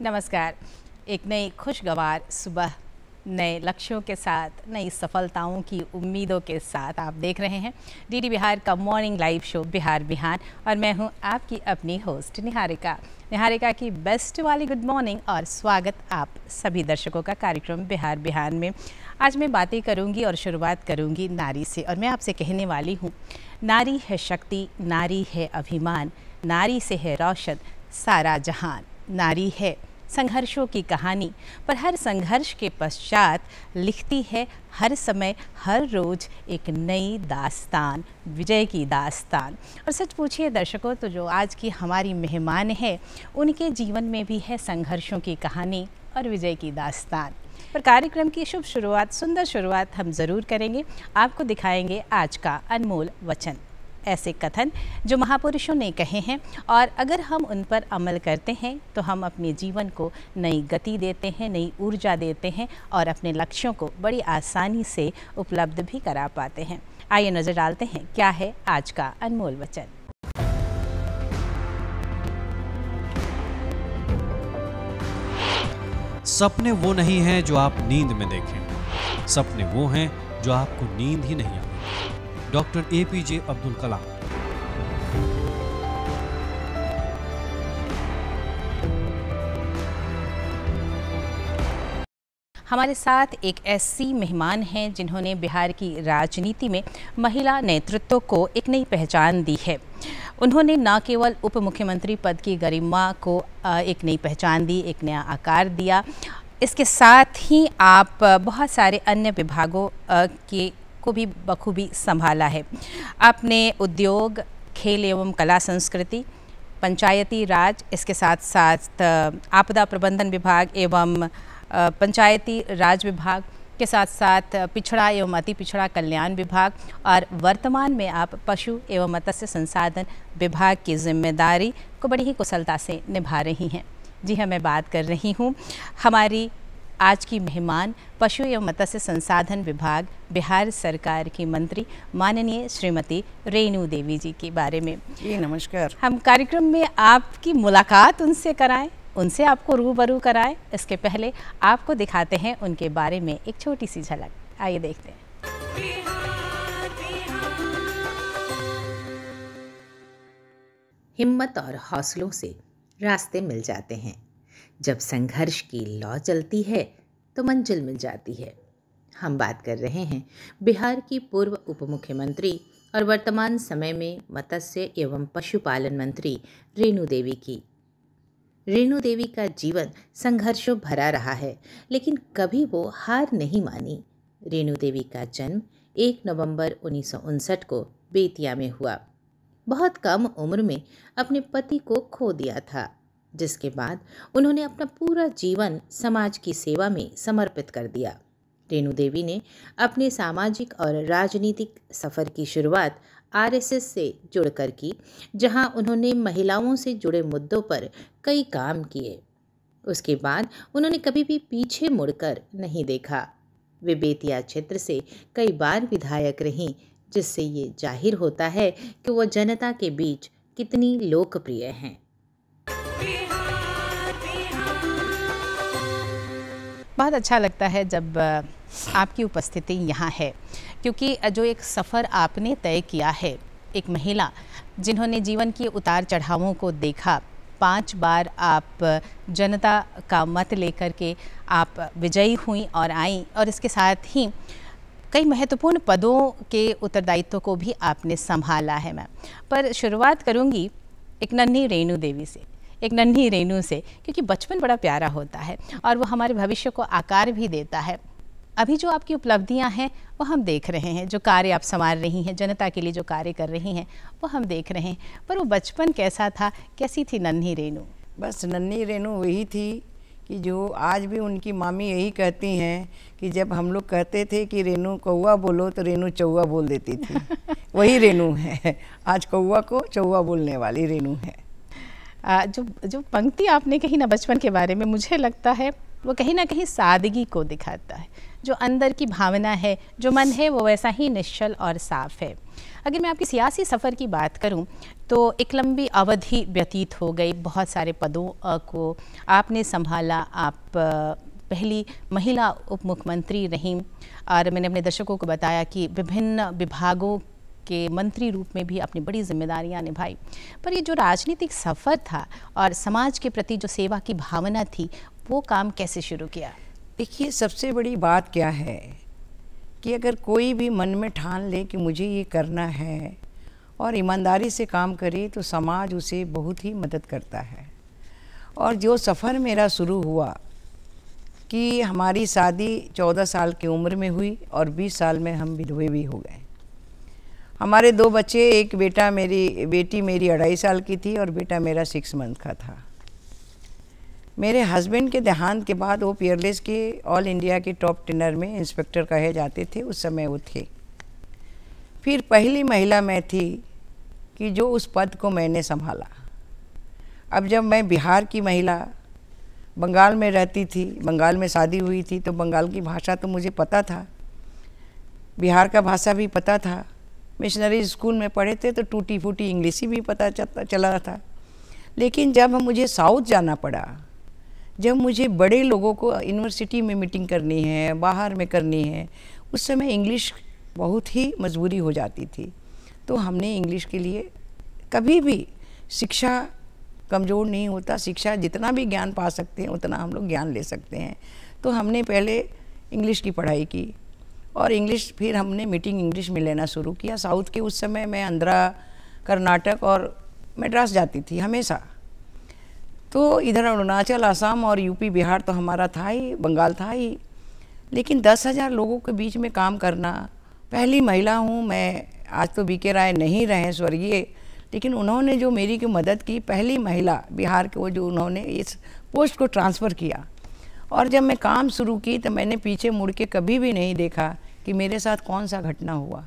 नमस्कार। एक नई खुशगवार सुबह नए लक्ष्यों के साथ, नई सफलताओं की उम्मीदों के साथ आप देख रहे हैं डीडी बिहार का मॉर्निंग लाइव शो बिहार बिहान और मैं हूं आपकी अपनी होस्ट निहारिका की बेस्ट वाली गुड मॉर्निंग और स्वागत आप सभी दर्शकों का कार्यक्रम बिहार बिहान में। आज मैं बातें करूंगी और शुरुआत करूंगी नारी से और मैं आपसे कहने वाली हूं, नारी है शक्ति, नारी है अभिमान, नारी से है रोशन सारा जहान। नारी है संघर्षों की कहानी, पर हर संघर्ष के पश्चात लिखती है हर समय हर रोज़ एक नई दास्तान, विजय की दास्तान। और सच पूछिए दर्शकों, तो जो आज की हमारी मेहमान है उनके जीवन में भी है संघर्षों की कहानी और विजय की दास्तान। पर कार्यक्रम की शुभ शुरुआत, सुंदर शुरुआत हम ज़रूर करेंगे। आपको दिखाएंगे आज का अनमोल वचन, ऐसे कथन जो महापुरुषों ने कहे हैं और अगर हम उन पर अमल करते हैं तो हम अपने जीवन को नई गति देते हैं, नई ऊर्जा देते हैं और अपने लक्ष्यों को बड़ी आसानी से उपलब्ध भी करा पाते हैं। आइए नज़र डालते हैं क्या है आज का अनमोल वचन। सपने वो नहीं हैं जो आप नींद में देखें, सपने वो हैं जो आपको नींद ही नहीं आती। Doctor APJ Abdul Kalam. हमारे साथ एक ऐसी मेहमान हैं जिन्होंने बिहार की राजनीति में महिला नेतृत्व को एक नई पहचान दी है। उन्होंने न केवल उप मुख्यमंत्री पद की गरिमा को एक नई पहचान दी, एक नया आकार दिया, इसके साथ ही आप बहुत सारे अन्य विभागों को भी बखूबी संभाला है। आपने उद्योग, खेल एवं कला संस्कृति, पंचायती राज, इसके साथ साथ आपदा प्रबंधन विभाग एवं पंचायती राज विभाग के साथ साथ पिछड़ा एवं अति पिछड़ा कल्याण विभाग और वर्तमान में आप पशु एवं मत्स्य संसाधन विभाग की जिम्मेदारी को बड़ी ही कुशलता से निभा रही हैं। जी हाँ, मैं बात कर रही हूँ हमारी आज की मेहमान पशु एवं मत्स्य संसाधन विभाग बिहार सरकार की मंत्री माननीय श्रीमती रेणु देवी जी के बारे में। जी नमस्कार। हम कार्यक्रम में आपकी मुलाकात उनसे कराएं, उनसे आपको रूबरू कराएं, इसके पहले आपको दिखाते हैं उनके बारे में एक छोटी सी झलक। आइए देखते हैं। हिम्मत और हौसलों से रास्ते मिल जाते हैं। जब संघर्ष की लौ चलती है तो मंजिल मिल जाती है। हम बात कर रहे हैं बिहार की पूर्व उप मुख्यमंत्री और वर्तमान समय में मत्स्य एवं पशुपालन मंत्री रेणु देवी की। रेणु देवी का जीवन संघर्षों भरा रहा है, लेकिन कभी वो हार नहीं मानी। रेणु देवी का जन्म 1 नवंबर 1959 को बेतिया में हुआ। बहुत कम उम्र में अपने पति को खो दिया था, जिसके बाद उन्होंने अपना पूरा जीवन समाज की सेवा में समर्पित कर दिया। रेणु देवी ने अपने सामाजिक और राजनीतिक सफ़र की शुरुआत RSS से जुड़कर की, जहां उन्होंने महिलाओं से जुड़े मुद्दों पर कई काम किए। उसके बाद उन्होंने कभी भी पीछे मुड़कर नहीं देखा। वे बेतिया क्षेत्र से कई बार विधायक रहीं, जिससे ये जाहिर होता है कि वो जनता के बीच कितनी लोकप्रिय हैं। बहुत अच्छा लगता है जब आपकी उपस्थिति यहाँ है, क्योंकि जो एक सफ़र आपने तय किया है, एक महिला जिन्होंने जीवन की उतार चढ़ावों को देखा, 5 बार आप जनता का मत लेकर के आप विजयी हुई और आई और इसके साथ ही कई महत्वपूर्ण पदों के उत्तरदायित्व को भी आपने संभाला है। मैं पर शुरुआत करूँगी एक नन्ही रेणु देवी से, एक नन्ही रेणु से, क्योंकि बचपन बड़ा प्यारा होता है और वो हमारे भविष्य को आकार भी देता है। अभी जो आपकी उपलब्धियां हैं वो हम देख रहे हैं, जो कार्य आप संभाल रही हैं, जनता के लिए जो कार्य कर रही हैं वो हम देख रहे हैं, पर वो बचपन कैसा था, कैसी थी नन्ही रेणु? बस नन्ही रेणु वही थी कि जो आज भी उनकी मामी यही कहती हैं कि जब हम लोग कहते थे कि रेणु कौवा बोलो तो रेणु चौवा बोल देती थी। वही रेणु है, आज कौवा को चौवा बोलने वाली रेणु है। जो पंक्ति आपने कही ना बचपन के बारे में, मुझे लगता है वो कहीं ना कहीं सादगी को दिखाता है। जो अंदर की भावना है, जो मन है, वो वैसा ही निश्चल और साफ है। अगर मैं आपकी सियासी सफ़र की बात करूं तो एक लंबी अवधि व्यतीत हो गई, बहुत सारे पदों को आपने संभाला। आप पहली महिला उप मुख्यमंत्री रहीं और मैंने अपने दर्शकों को बताया कि विभिन्न विभागों के मंत्री रूप में भी अपनी बड़ी जिम्मेदारियां निभाई। पर ये जो राजनीतिक सफ़र था और समाज के प्रति जो सेवा की भावना थी, वो काम कैसे शुरू किया? देखिए, सबसे बड़ी बात क्या है कि अगर कोई भी मन में ठान ले कि मुझे ये करना है और ईमानदारी से काम करे तो समाज उसे बहुत ही मदद करता है। और जो सफ़र मेरा शुरू हुआ कि हमारी शादी 14 साल की उम्र में हुई और 20 साल में हम विधवे भी हो गए। हमारे 2 बच्चे, एक बेटी मेरी 2.5 साल की थी और बेटा मेरा 6 मंथ का था। मेरे हस्बैंड के देहांत के बाद वो पियरलेस के ऑल इंडिया के टॉप 10 में इंस्पेक्टर कहे जाते थे, उस समय वो थे। फिर पहली महिला मैं थी कि जो उस पद को मैंने संभाला। अब जब मैं बिहार की महिला, बंगाल में रहती थी, बंगाल में शादी हुई थी, तो बंगाल की भाषा तो मुझे पता था, बिहार का भाषा भी पता था। मिशनरी स्कूल में पढ़े थे तो टूटी फूटी इंग्लिश भी पता चला था। लेकिन जब मुझे साउथ जाना पड़ा, जब मुझे बड़े लोगों को यूनिवर्सिटी में मीटिंग करनी है, बाहर में करनी है, उस समय इंग्लिश बहुत ही मजबूरी हो जाती थी। तो हमने इंग्लिश के लिए कभी भी, शिक्षा कमज़ोर नहीं होता, शिक्षा जितना भी ज्ञान पा सकते हैं उतना हम लोग ज्ञान ले सकते हैं। तो हमने पहले इंग्लिश की पढ़ाई की और इंग्लिश फिर हमने मीटिंग इंग्लिश में लेना शुरू किया। साउथ के उस समय मैं आंध्रा, कर्नाटक और मद्रास जाती थी हमेशा। तो इधर अरुणाचल, असम और यूपी, बिहार तो हमारा था ही, बंगाल था ही। लेकिन 10,000 लोगों के बीच में काम करना, पहली महिला हूँ मैं। आज तो बीके राय नहीं रहे स्वर्गीय, लेकिन उन्होंने जो मेरी की मदद की, पहली महिला बिहार के, वो जो उन्होंने इस पोस्ट को ट्रांसफ़र किया। और जब मैं काम शुरू की तो मैंने पीछे मुड़ के कभी भी नहीं देखा कि मेरे साथ कौन सा घटना हुआ।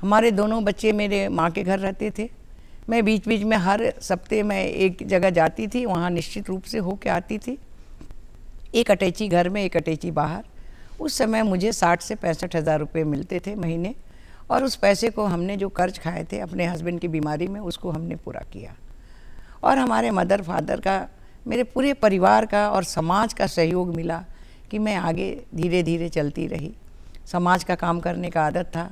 हमारे दोनों बच्चे मेरे माँ के घर रहते थे। मैं बीच बीच में हर हफ्ते मैं एक जगह जाती थी, वहाँ निश्चित रूप से होके आती थी। एक अटैची घर में, एक अटैची बाहर। उस समय मुझे 60 से 65 हज़ार रुपये मिलते थे महीने, और उस पैसे को हमने जो कर्ज खाए थे अपने हस्बैंड की बीमारी में, उसको हमने पूरा किया। और हमारे मदर फादर का, मेरे पूरे परिवार का और समाज का सहयोग मिला कि मैं आगे धीरे धीरे चलती रही। समाज का काम करने का आदत था।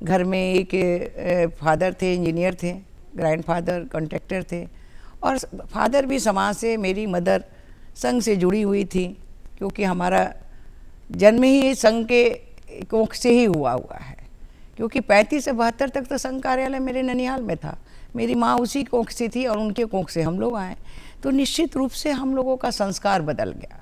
घर में एक फादर थे, इंजीनियर थे, ग्रैंडफादर कॉन्ट्रैक्टर थे, और फादर भी समाज से, मेरी मदर संघ से जुड़ी हुई थी, क्योंकि हमारा जन्म ही संघ के कोख से ही हुआ है। क्योंकि 35 से 72 तक तो संघ कार्यालय मेरे ननिहाल में था। मेरी माँ उसी कोख से थी और उनके कोख से हम लोग आए। तो निश्चित रूप से हम लोगों का संस्कार बदल गया,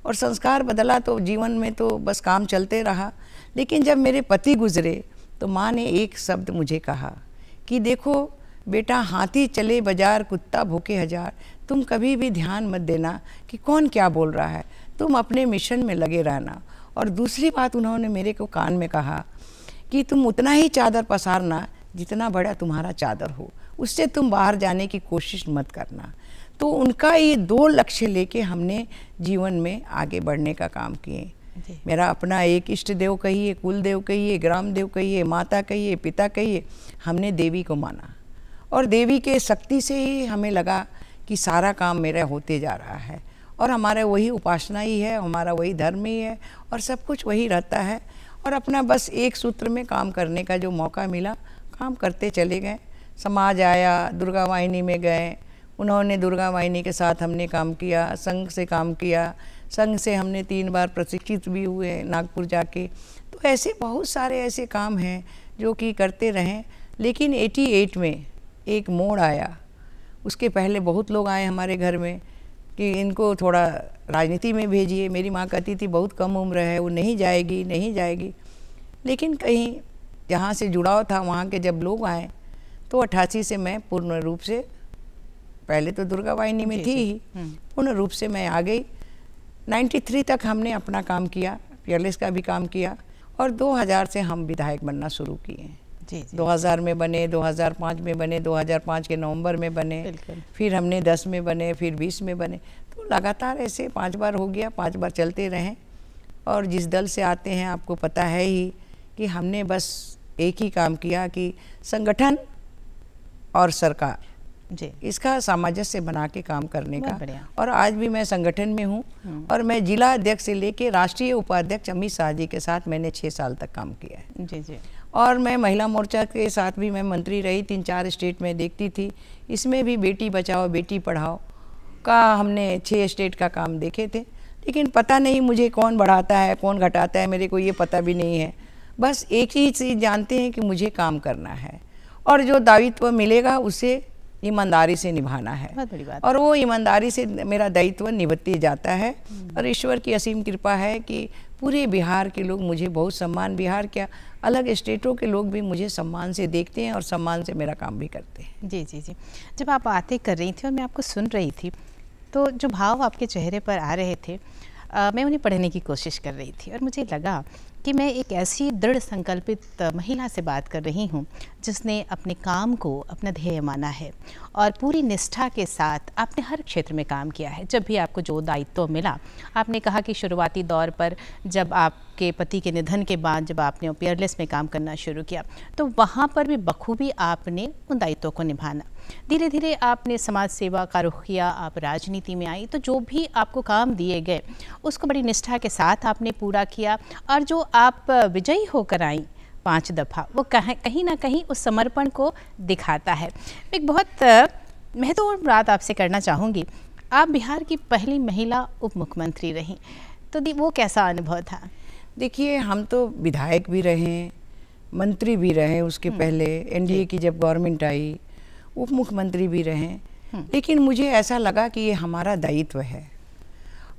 और संस्कार बदला तो जीवन में तो बस काम चलते रहा। लेकिन जब मेरे पति गुजरे तो माँ ने एक शब्द मुझे कहा कि देखो बेटा, हाथी चले बाजार, कुत्ता भूखे हजार। तुम कभी भी ध्यान मत देना कि कौन क्या बोल रहा है, तुम अपने मिशन में लगे रहना। और दूसरी बात उन्होंने मेरे को कान में कहा कि तुम उतना ही चादर पसारना जितना बड़ा तुम्हारा चादर हो, उससे तुम बाहर जाने की कोशिश मत करना। तो उनका ये 2 लक्ष्य लेके हमने जीवन में आगे बढ़ने का काम किए। मेरा अपना एक इष्ट देव कहिए, कुल देव कहिए, ग्राम देव कहिए, माता कहिए, पिता कहिए, हमने देवी को माना। और देवी के शक्ति से ही हमें लगा कि सारा काम मेरा होते जा रहा है, और हमारा वही उपासना ही है, हमारा वही धर्म ही है, और सब कुछ वही रहता है। और अपना बस एक सूत्र में काम करने का जो मौका मिला, काम करते चले गए। समाज आया, दुर्गा वाहिनी में गए, उन्होंने दुर्गा वाहिनी के साथ हमने काम किया, संघ से काम किया, संघ से हमने 3 बार प्रशिक्षित भी हुए नागपुर जाके। तो ऐसे बहुत सारे ऐसे काम हैं जो कि करते रहें। लेकिन 88 में एक मोड़ आया। उसके पहले बहुत लोग आए हमारे घर में कि इनको थोड़ा राजनीति में भेजिए। मेरी माँ कहती थी बहुत कम उम्र है, वो नहीं जाएगी, नहीं जाएगी। लेकिन कहीं जहाँ से जुड़ाव था वहाँ के जब लोग आए तो 88 से मैं पूर्ण रूप से, पहले तो दुर्गा वाहिनी में थी ही, पूर्ण रूप से मैं आ गई। 93 तक हमने अपना काम किया, पियरलेस का भी काम किया, और 2000 से हम विधायक बनना शुरू किए। 2000 में बने, 2005 में बने, 2005 के नवंबर में बने, फिर हमने 10 में बने, फिर 20 में बने। तो लगातार ऐसे 5 बार हो गया, 5 बार चलते रहें। और जिस दल से आते हैं आपको पता है ही कि हमने बस एक ही काम किया कि संगठन और सरकार जी, इसका सामंजस्य बना के काम करने बहुत का। बढ़िया। और आज भी मैं संगठन में हूँ और मैं जिला अध्यक्ष से लेके राष्ट्रीय उपाध्यक्ष अमित शाह जी के साथ मैंने 6 साल तक काम किया है। जी जी, और मैं महिला मोर्चा के साथ भी मैं मंत्री रही, 3-4 स्टेट में देखती थी। इसमें भी बेटी बचाओ बेटी पढ़ाओ का हमने 6 स्टेट का काम देखे थे। लेकिन पता नहीं मुझे कौन बढ़ाता है कौन घटाता है, मेरे को ये पता भी नहीं है। बस एक ही चीज़ जानते हैं कि मुझे काम करना है और जो दायित्व मिलेगा उसे ईमानदारी से निभाना है। बहुत बड़ी बात। और वो ईमानदारी से मेरा दायित्व निभते जाता है। और ईश्वर की असीम कृपा है कि पूरे बिहार के लोग मुझे बहुत सम्मान, बिहार क्या अलग स्टेटों के लोग भी मुझे सम्मान से देखते हैं और सम्मान से मेरा काम भी करते हैं। जी जी जी, जब आप बातें कर रही थी और मैं आपको सुन रही थी तो जो भाव आपके चेहरे पर आ रहे थे मैं उन्हें पढ़ने की कोशिश कर रही थी और मुझे लगा कि मैं एक ऐसी दृढ़ संकल्पित महिला से बात कर रही हूँ जिसने अपने काम को अपना ध्येय माना है और पूरी निष्ठा के साथ आपने हर क्षेत्र में काम किया है। जब भी आपको जो दायित्व मिला, आपने कहा कि शुरुआती दौर पर जब आपके पति के निधन के बाद जब आपने पेयरलेस में काम करना शुरू किया तो वहाँ पर भी बखूबी आपने उन दायित्वों को निभाना। धीरे धीरे आपने समाज सेवा का रुख किया, आप राजनीति में आई, तो जो भी आपको काम दिए गए उसको बड़ी निष्ठा के साथ आपने पूरा किया और जो आप विजयी होकर आई 5 दफ़ा, वो कहीं ना कहीं उस समर्पण को दिखाता है। एक बहुत महत्वपूर्ण बात आपसे करना चाहूँगी, आप बिहार की पहली महिला उप मुख्यमंत्री रहीं, तो वो कैसा अनुभव था? देखिए, हम तो विधायक भी रहे, मंत्री भी रहे, उसके पहले एनडीए की जब गवर्नमेंट आई उप मुख्यमंत्री भी रहे। लेकिन मुझे ऐसा लगा कि ये हमारा दायित्व है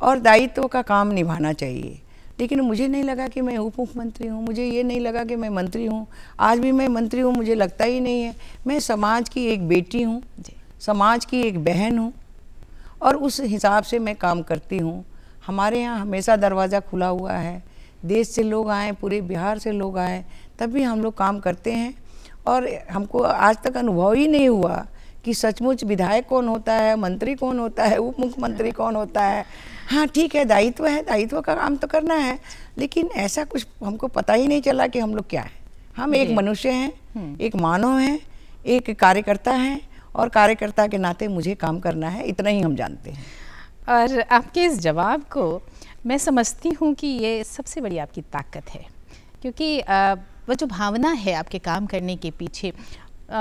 और दायित्व का काम निभाना चाहिए। लेकिन मुझे नहीं लगा कि मैं उप मुख्यमंत्री हूँ, मुझे ये नहीं लगा कि मैं मंत्री हूँ। आज भी मैं मंत्री हूँ, मुझे लगता ही नहीं है। मैं समाज की एक बेटी हूँ, समाज की एक बहन हूँ और उस हिसाब से मैं काम करती हूँ। हमारे यहाँ हमेशा दरवाज़ा खुला हुआ है, देश से लोग आए, पूरे बिहार से लोग आए, तब भी हम लोग काम करते हैं। और हमको आज तक अनुभव ही नहीं हुआ कि सचमुच विधायक कौन होता है, मंत्री कौन होता है, उप मुख्यमंत्री कौन होता है। हाँ ठीक है, दायित्व है, दायित्व का काम तो करना है, लेकिन ऐसा कुछ हमको पता ही नहीं चला कि हम लोग क्या हैं। हम एक मनुष्य हैं, एक मानव हैं, एक कार्यकर्ता हैं और कार्यकर्ता के नाते मुझे काम करना है, इतना ही हम जानते हैं। और आपके इस जवाब को मैं समझती हूँ कि ये सबसे बड़ी आपकी ताकत है, क्योंकि वो जो भावना है आपके काम करने के पीछे,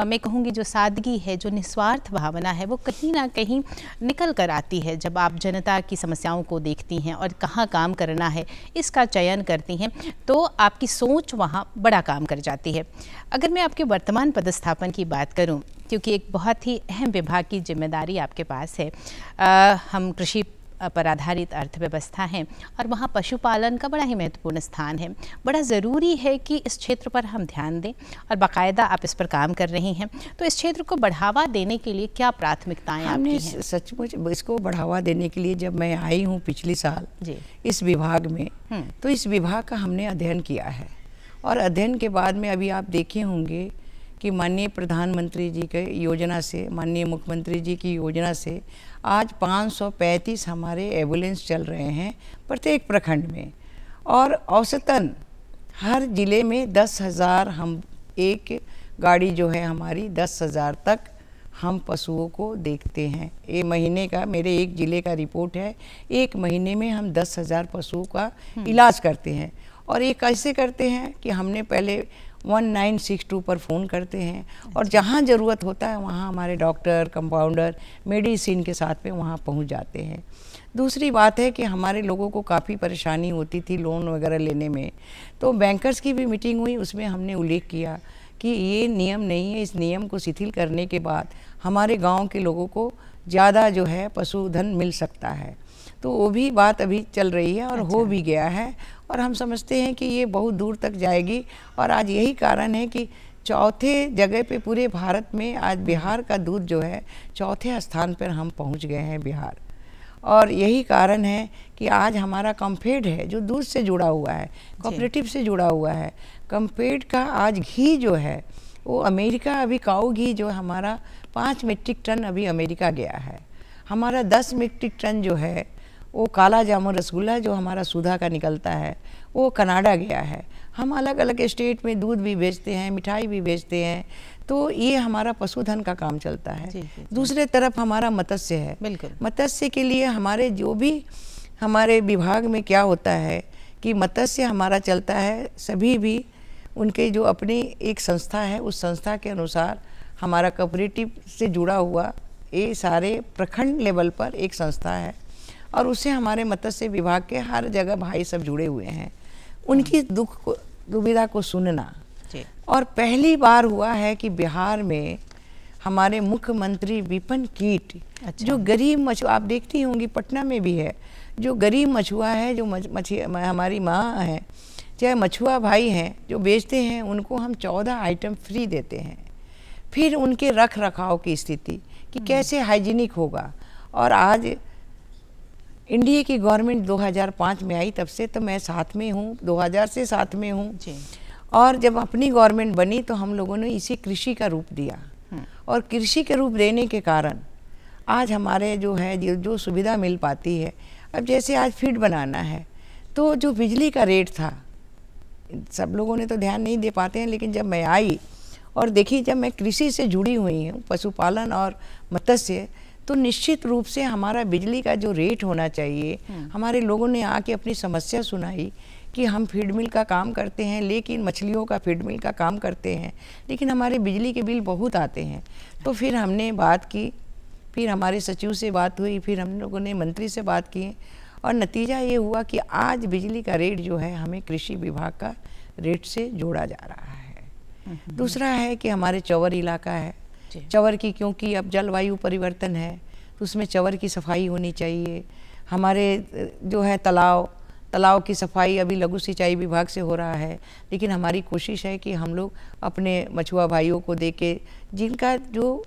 मैं कहूँगी जो सादगी है, जो निस्वार्थ भावना है, वो कहीं ना कहीं निकल कर आती है जब आप जनता की समस्याओं को देखती हैं और कहाँ काम करना है इसका चयन करती हैं, तो आपकी सोच वहाँ बड़ा काम कर जाती है। अगर मैं आपके वर्तमान पदस्थापन की बात करूँ, क्योंकि एक बहुत ही अहम विभाग की जिम्मेदारी आपके पास है, हम कृषि पर आधारित अर्थव्यवस्था है और वहाँ पशुपालन का बड़ा ही महत्वपूर्ण स्थान है। बड़ा ज़रूरी है कि इस क्षेत्र पर हम ध्यान दें और बाकायदा आप इस पर काम कर रही हैं। तो इस क्षेत्र को बढ़ावा देने के लिए क्या प्राथमिकताएं आपकी हैं? सचमुच इसको बढ़ावा देने के लिए जब मैं आई हूँ पिछले साल जी इस विभाग में, तो इस विभाग का हमने अध्ययन किया है और अध्ययन के बाद में अभी आप देखे होंगे कि माननीय प्रधानमंत्री जी के योजना से, माननीय मुख्यमंत्री जी की योजना से आज 535 हमारे एम्बुलेंस चल रहे हैं प्रत्येक प्रखंड में और औसतन हर ज़िले में 10,000 हम एक गाड़ी जो है हमारी 10,000 तक हम पशुओं को देखते हैं। ये महीने का मेरे एक ज़िले का रिपोर्ट है, एक महीने में हम 10,000 पशुओं का इलाज करते हैं। और ये कैसे करते हैं कि हमने पहले 1962 पर फ़ोन करते हैं और जहाँ ज़रूरत होता है वहाँ हमारे डॉक्टर, कंपाउंडर मेडिसिन के साथ में वहाँ पहुँच जाते हैं। दूसरी बात है कि हमारे लोगों को काफ़ी परेशानी होती थी लोन वगैरह लेने में, तो बैंकर्स की भी मीटिंग हुई, उसमें हमने उल्लेख किया कि ये नियम नहीं है, इस नियम को शिथिल करने के बाद हमारे गांव के लोगों को ज़्यादा जो है पशुधन मिल सकता है। तो वो भी बात अभी चल रही है और हो भी गया है और हम समझते हैं कि ये बहुत दूर तक जाएगी। और आज यही कारण है कि चौथे जगह पे पूरे भारत में आज बिहार का दूध जो है चौथे स्थान पर हम पहुंच गए हैं बिहार। और यही कारण है कि आज हमारा कम्फेड है जो दूध से जुड़ा हुआ है, कोऑपरेटिव से जुड़ा हुआ है। कम्फेड का आज घी जो है वो अमेरिका, अभी काऊ घी जो हमारा 5 मीट्रिक टन अभी अमेरिका गया है। हमारा 10 मीट्रिक टन जो है वो काला जामुन रसगुल्ला जो हमारा सुधा का निकलता है वो कनाडा गया है। हम अलग अलग स्टेट में दूध भी बेचते हैं, मिठाई भी बेचते हैं, तो ये हमारा पशुधन का काम चलता है। जी, जी। दूसरे तरफ हमारा मत्स्य है। बिल्कुल। मत्स्य के लिए हमारे जो भी हमारे विभाग में क्या होता है कि मत्स्य हमारा चलता है, सभी भी उनके जो अपनी एक संस्था है, उस संस्था के अनुसार हमारा कोऑपरेटिव से जुड़ा हुआ ये सारे प्रखंड लेवल पर एक संस्था है और उससे हमारे मत्स्य विभाग के हर जगह भाई सब जुड़े हुए हैं। उनकी दुविधा को सुनना। और पहली बार हुआ है कि बिहार में हमारे मुख्यमंत्री विपिन कीट, जो गरीब मछुआ, आप देखती होंगी पटना में भी है, जो गरीब मछुआ है, जो हमारी माँ है, चाहे मछुआ भाई हैं जो बेचते हैं, उनको हम 14 आइटम फ्री देते हैं। फिर उनके रख रखाव की स्थिति कि कैसे हाइजीनिक होगा। और आज इंडिया की गवर्नमेंट 2005 में आई, तब से तो मैं साथ में हूँ, 2000 से साथ में हूँ। और जब अपनी गवर्नमेंट बनी तो हम लोगों ने इसे कृषि का रूप दिया और कृषि के रूप देने के कारण आज हमारे जो है जो सुविधा मिल पाती है। अब जैसे आज फीड बनाना है तो जो बिजली का रेट था, सब लोगों ने तो ध्यान नहीं दे पाते हैं, लेकिन जब मैं आई और देखी, जब मैं कृषि से जुड़ी हुई हूँ, पशुपालन और मत्स्य, तो निश्चित रूप से हमारा बिजली का जो रेट होना चाहिए, हमारे लोगों ने आके अपनी समस्या सुनाई कि हम फीड मिल का काम करते हैं, लेकिन मछलियों का फीड मिल का काम करते हैं, लेकिन हमारे बिजली के बिल बहुत आते हैं। तो फिर हमने बात की, फिर हमारे सचिव से बात हुई, फिर हम लोगों ने मंत्री से बात की और नतीजा ये हुआ कि आज बिजली का रेट जो है हमें कृषि विभाग का रेट से जोड़ा जा रहा है। दूसरा है कि हमारे चंवर इलाका है, चंवर की क्योंकि अब जलवायु परिवर्तन है तो उसमें चंवर की सफाई होनी चाहिए। हमारे जो है तालाब की सफाई अभी लघु सिंचाई विभाग से हो रहा है, लेकिन हमारी कोशिश है कि हम लोग अपने मछुआ भाइयों को देके, जिनका जो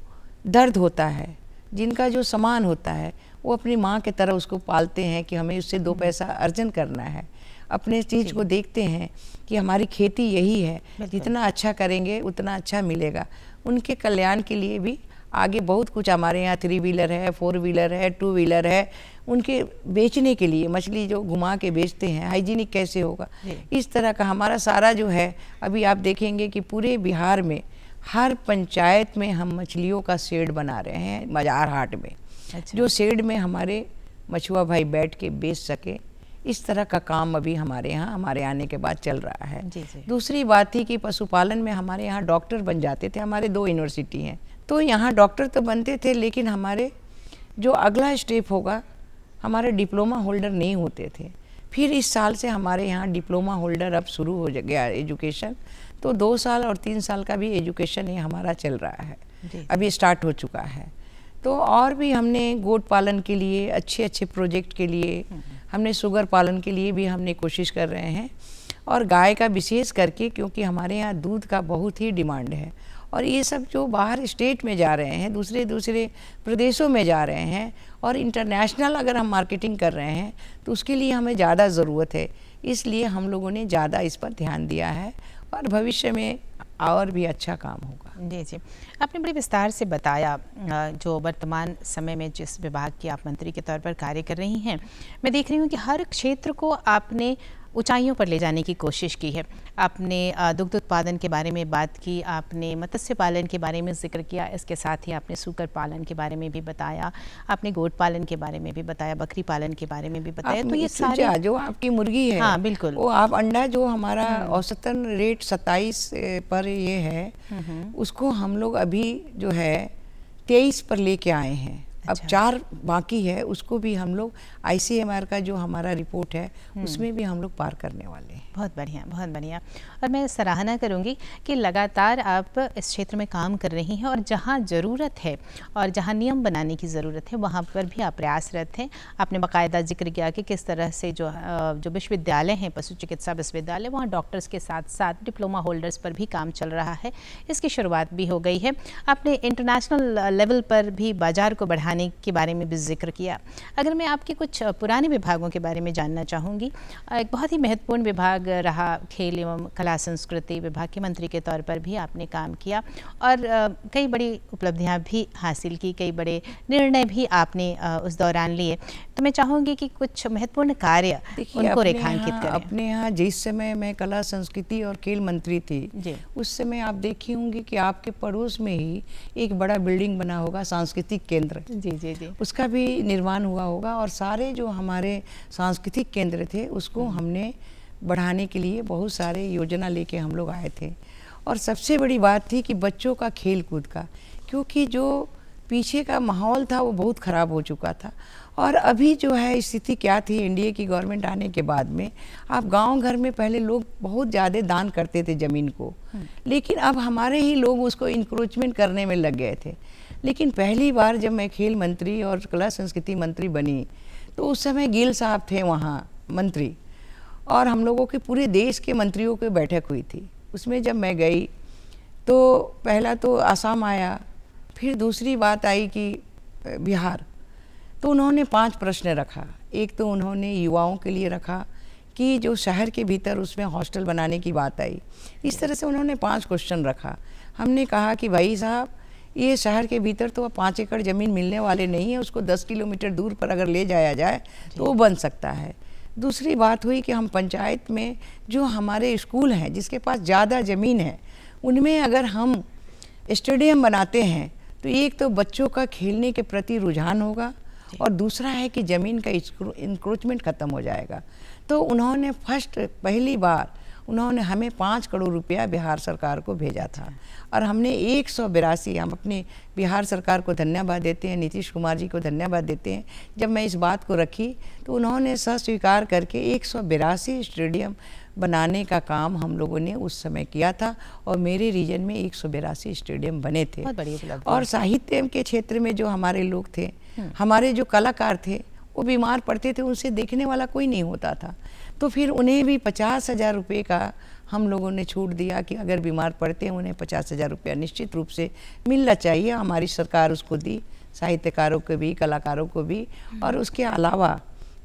दर्द होता है, जिनका जो सामान होता है, वो अपनी माँ की तरह उसको पालते हैं कि हमें उससे 2 पैसा अर्जन करना है। अपने चीज़ को देखते हैं कि हमारी खेती यही है, जितना अच्छा करेंगे उतना अच्छा मिलेगा। उनके कल्याण के लिए भी आगे बहुत कुछ हमारे यहाँ 3 व्हीलर है, 4 व्हीलर है, 2 व्हीलर है, उनके बेचने के लिए, मछली जो घुमा के बेचते हैं, हाइजीनिक कैसे होगा, इस तरह का हमारा सारा जो है। अभी आप देखेंगे कि पूरे बिहार में हर पंचायत में हम मछलियों का शेड बना रहे हैं, मजार हाट में। जो शेड में हमारे मछुआ भाई बैठ के बेच सके, इस तरह का काम अभी हमारे यहाँ हमारे आने के बाद चल रहा है। दूसरी बात थी कि पशुपालन में हमारे यहाँ डॉक्टर बन जाते थे, हमारे 2 यूनिवर्सिटी हैं, तो यहाँ डॉक्टर तो बनते थे, लेकिन हमारे जो अगला स्टेप होगा, हमारे डिप्लोमा होल्डर नहीं होते थे। फिर इस साल से हमारे यहाँ डिप्लोमा होल्डर अब शुरू हो गया एजुकेशन, तो 2 साल और 3 साल का भी एजुकेशन ये हमारा चल रहा है, अभी स्टार्ट हो चुका है। तो और भी हमने गोट पालन के लिए अच्छे प्रोजेक्ट के लिए, हमने शुगर पालन के लिए भी हमने कोशिश कर रहे हैं, और गाय का विशेष करके, क्योंकि हमारे यहाँ दूध का बहुत ही डिमांड है। और ये सब जो बाहर स्टेट में जा रहे हैं, दूसरे प्रदेशों में जा रहे हैं, और इंटरनेशनल अगर हम मार्केटिंग कर रहे हैं तो उसके लिए हमें ज़्यादा ज़रूरत है। इसलिए हम लोगों ने ज़्यादा इस पर ध्यान दिया है और भविष्य में और भी अच्छा काम होगा। जी, आपने बड़े विस्तार से बताया जो वर्तमान समय में जिस विभाग की आप मंत्री के तौर पर कार्य कर रही हैं। मैं देख रही हूँ कि हर क्षेत्र को आपने ऊंचाइयों पर ले जाने की कोशिश की है। आपने दुग्ध उत्पादन के बारे में बात की, आपने मत्स्य पालन के बारे में जिक्र किया, इसके साथ ही आपने सूकर पालन के बारे में भी बताया, आपने गोट पालन के बारे में भी बताया, बकरी पालन के बारे में भी बताया। तो ये सारे जो आपकी मुर्गी है, हाँ बिल्कुल, वो आप अंडा जो हमारा औसतन रेट 27 पर ये है, उसको हम लोग अभी जो है 23 पर लेके आए हैं। अब 4 बाकी है, उसको भी हम लोग ICMR का जो हमारा रिपोर्ट है उसमें भी हम लोग पार करने वाले हैं। बहुत बढ़िया, बहुत बढ़िया। और मैं सराहना करूंगी कि लगातार आप इस क्षेत्र में काम कर रही हैं, और जहां ज़रूरत है और जहां नियम बनाने की ज़रूरत है वहां पर भी आप प्रयासरत हैं। आपने बाकायदा जिक्र किया कि किस तरह से जो विश्वविद्यालय हैं, पशु चिकित्सा विश्वविद्यालय, वहाँ डॉक्टर्स के साथ साथ डिप्लोमा होल्डर्स पर भी काम चल रहा है। इसकी शुरुआत भी हो गई है। आपने इंटरनेशनल लेवल पर भी बाजार को बढ़ाने बढ़ाने के बारे में भी जिक्र किया। अगर मैं आपके कुछ पुराने विभागों के बारे में जानना चाहूँगी, एक बहुत ही महत्वपूर्ण विभाग रहा खेल एवं कला संस्कृति विभाग के मंत्री के तौर पर भी आपने काम किया और कई बड़ी उपलब्धियां भी हासिल की, कई बड़े निर्णय भी आपने उस दौरान लिए। तो मैं चाहूँगी कि कुछ महत्वपूर्ण कार्य उनको रेखांकित करें। अपने यहाँ जिस समय मैं कला संस्कृति और खेल मंत्री थी, उस समय आप देखी होंगी कि आपके पड़ोस में ही एक बड़ा बिल्डिंग बना होगा, सांस्कृतिक केंद्र। जी जी जी, उसका भी निर्माण हुआ होगा और सारे जो हमारे सांस्कृतिक केंद्र थे उसको हमने बढ़ाने के लिए बहुत सारे योजना लेके हम लोग आए थे। और सबसे बड़ी बात थी कि बच्चों का खेल कूद का, क्योंकि जो पीछे का माहौल था वो बहुत ख़राब हो चुका था। और अभी जो है स्थिति क्या थी, एनडीए की गवर्नमेंट आने के बाद में आप गांव घर में पहले लोग बहुत ज़्यादा दान करते थे ज़मीन को, लेकिन अब हमारे ही लोग उसको इंक्रोचमेंट करने में लग गए थे। लेकिन पहली बार जब मैं खेल मंत्री और कला संस्कृति मंत्री बनी तो उस समय गिल साहब थे वहाँ मंत्री, और हम लोगों के पूरे देश के मंत्रियों की बैठक हुई थी। उसमें जब मैं गई तो पहला तो आसाम आया, फिर दूसरी बात आई कि बिहार। तो उन्होंने 5 प्रश्न रखा। एक तो उन्होंने युवाओं के लिए रखा कि जो शहर के भीतर उसमें हॉस्टल बनाने की बात आई। इस तरह से उन्होंने 5 क्वेश्चन रखा। हमने कहा कि भाई साहब, ये शहर के भीतर तो 5 एकड़ ज़मीन मिलने वाले नहीं है, उसको 10 किलोमीटर दूर पर अगर ले जाया जाए तो वो बन सकता है। दूसरी बात हुई कि हम पंचायत में जो हमारे स्कूल हैं जिसके पास ज़्यादा ज़मीन है, उनमें अगर हम स्टेडियम बनाते हैं तो एक तो बच्चों का खेलने के प्रति रुझान होगा और दूसरा है कि ज़मीन का इंक्रोचमेंट ख़त्म हो जाएगा। तो उन्होंने पहली बार उन्होंने हमें 5 करोड़ रुपया बिहार सरकार को भेजा था और हमने 182, हम अपने बिहार सरकार को धन्यवाद देते हैं, नीतीश कुमार जी को धन्यवाद देते हैं। जब मैं इस बात को रखी तो उन्होंने स्वीकार करके 182 स्टेडियम बनाने का काम हम लोगों ने उस समय किया था और मेरे रीजन में 182 स्टेडियम बने थे। और साहित्य के क्षेत्र में जो हमारे लोग थे, हमारे जो कलाकार थे, वो बीमार पड़ते थे, उनसे देखने वाला कोई नहीं होता था। तो फिर उन्हें भी 50,000 रुपये का हम लोगों ने छूट दिया कि अगर बीमार पड़ते हैं उन्हें 50,000 रुपया निश्चित रूप से मिलना चाहिए। हमारी सरकार उसको दी, साहित्यकारों को भी, कलाकारों को भी। और उसके अलावा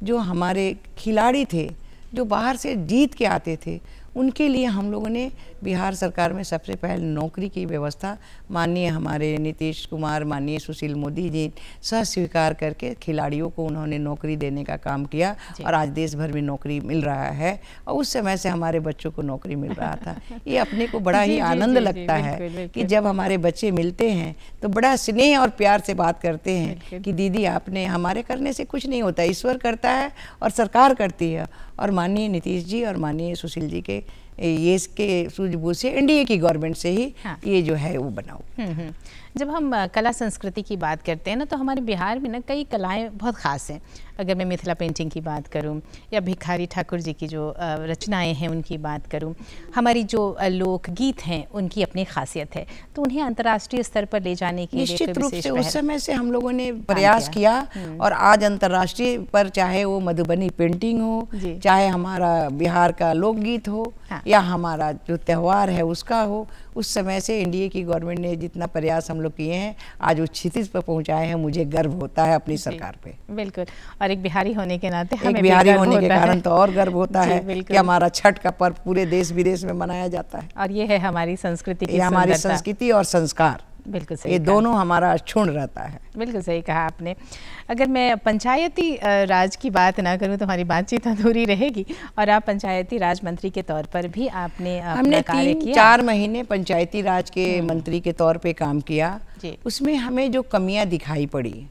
जो हमारे खिलाड़ी थे जो बाहर से जीत के आते थे, उनके लिए हम लोगों ने बिहार सरकार में सबसे पहले नौकरी की व्यवस्था माननीय हमारे नीतीश कुमार, माननीय सुशील मोदी जी स्वीकार करके खिलाड़ियों को उन्होंने नौकरी देने का काम किया और आज देश भर में नौकरी मिल रहा है और उस समय से हमारे बच्चों को नौकरी मिल रहा था। ये अपने को बड़ा ही आनंद लगता है कि जब हमारे बच्चे मिलते हैं तो बड़ा स्नेह और प्यार से बात करते हैं कि दीदी आपने, हमारे करने से कुछ नहीं होता, ईश्वर करता है और सरकार करती है। और माननीय नीतीश जी और माननीय सुशील जी के ये इसके सूझबूझ से एनडीए की गवर्नमेंट से ही ये जो है वो बनाओ। जब हम कला संस्कृति की बात करते हैं ना, तो हमारे बिहार में ना कई कलाएं बहुत ख़ास हैं। अगर मैं मिथिला पेंटिंग की बात करूं या भिखारी ठाकुर जी की जो रचनाएं हैं उनकी बात करूं, हमारी जो लोकगीत हैं उनकी अपनी खासियत है, तो उन्हें अंतर्राष्ट्रीय स्तर पर ले जाने के लिए निश्चित रूप से उस समय से हम लोगों ने प्रयास किया और आज अंतर्राष्ट्रीय पर, चाहे वो मधुबनी पेंटिंग हो, चाहे हमारा बिहार का लोकगीत हो या हमारा जो त्यौहार है उसका हो, उस समय से एनडीए की गवर्नमेंट ने जितना प्रयास हम लोग किए हैं आज उस क्षितिज पर पहुंचाए हैं। मुझे गर्व होता है अपनी सरकार पे। बिल्कुल, और एक बिहारी होने के नाते हमें बिहारी होने के कारण तो और गर्व होता है कि हमारा छठ का पर्व पूरे देश विदेश में मनाया जाता है और ये है हमारी संस्कृति की, हमारी संस्कृति और संस्कार, बिल्कुल सही, ये दोनों हमारा क्षुण्ण रहता है। बिल्कुल सही कहा आपने। अगर मैं पंचायती राज की बात ना करूं तो हमारी बातचीत अधूरी रहेगी और आप पंचायती राज मंत्री के तौर पर भी हमने 3-4 महीने पंचायती राज के मंत्री के तौर पे काम किया। उसमें हमें जो कमियां दिखाई पड़ी,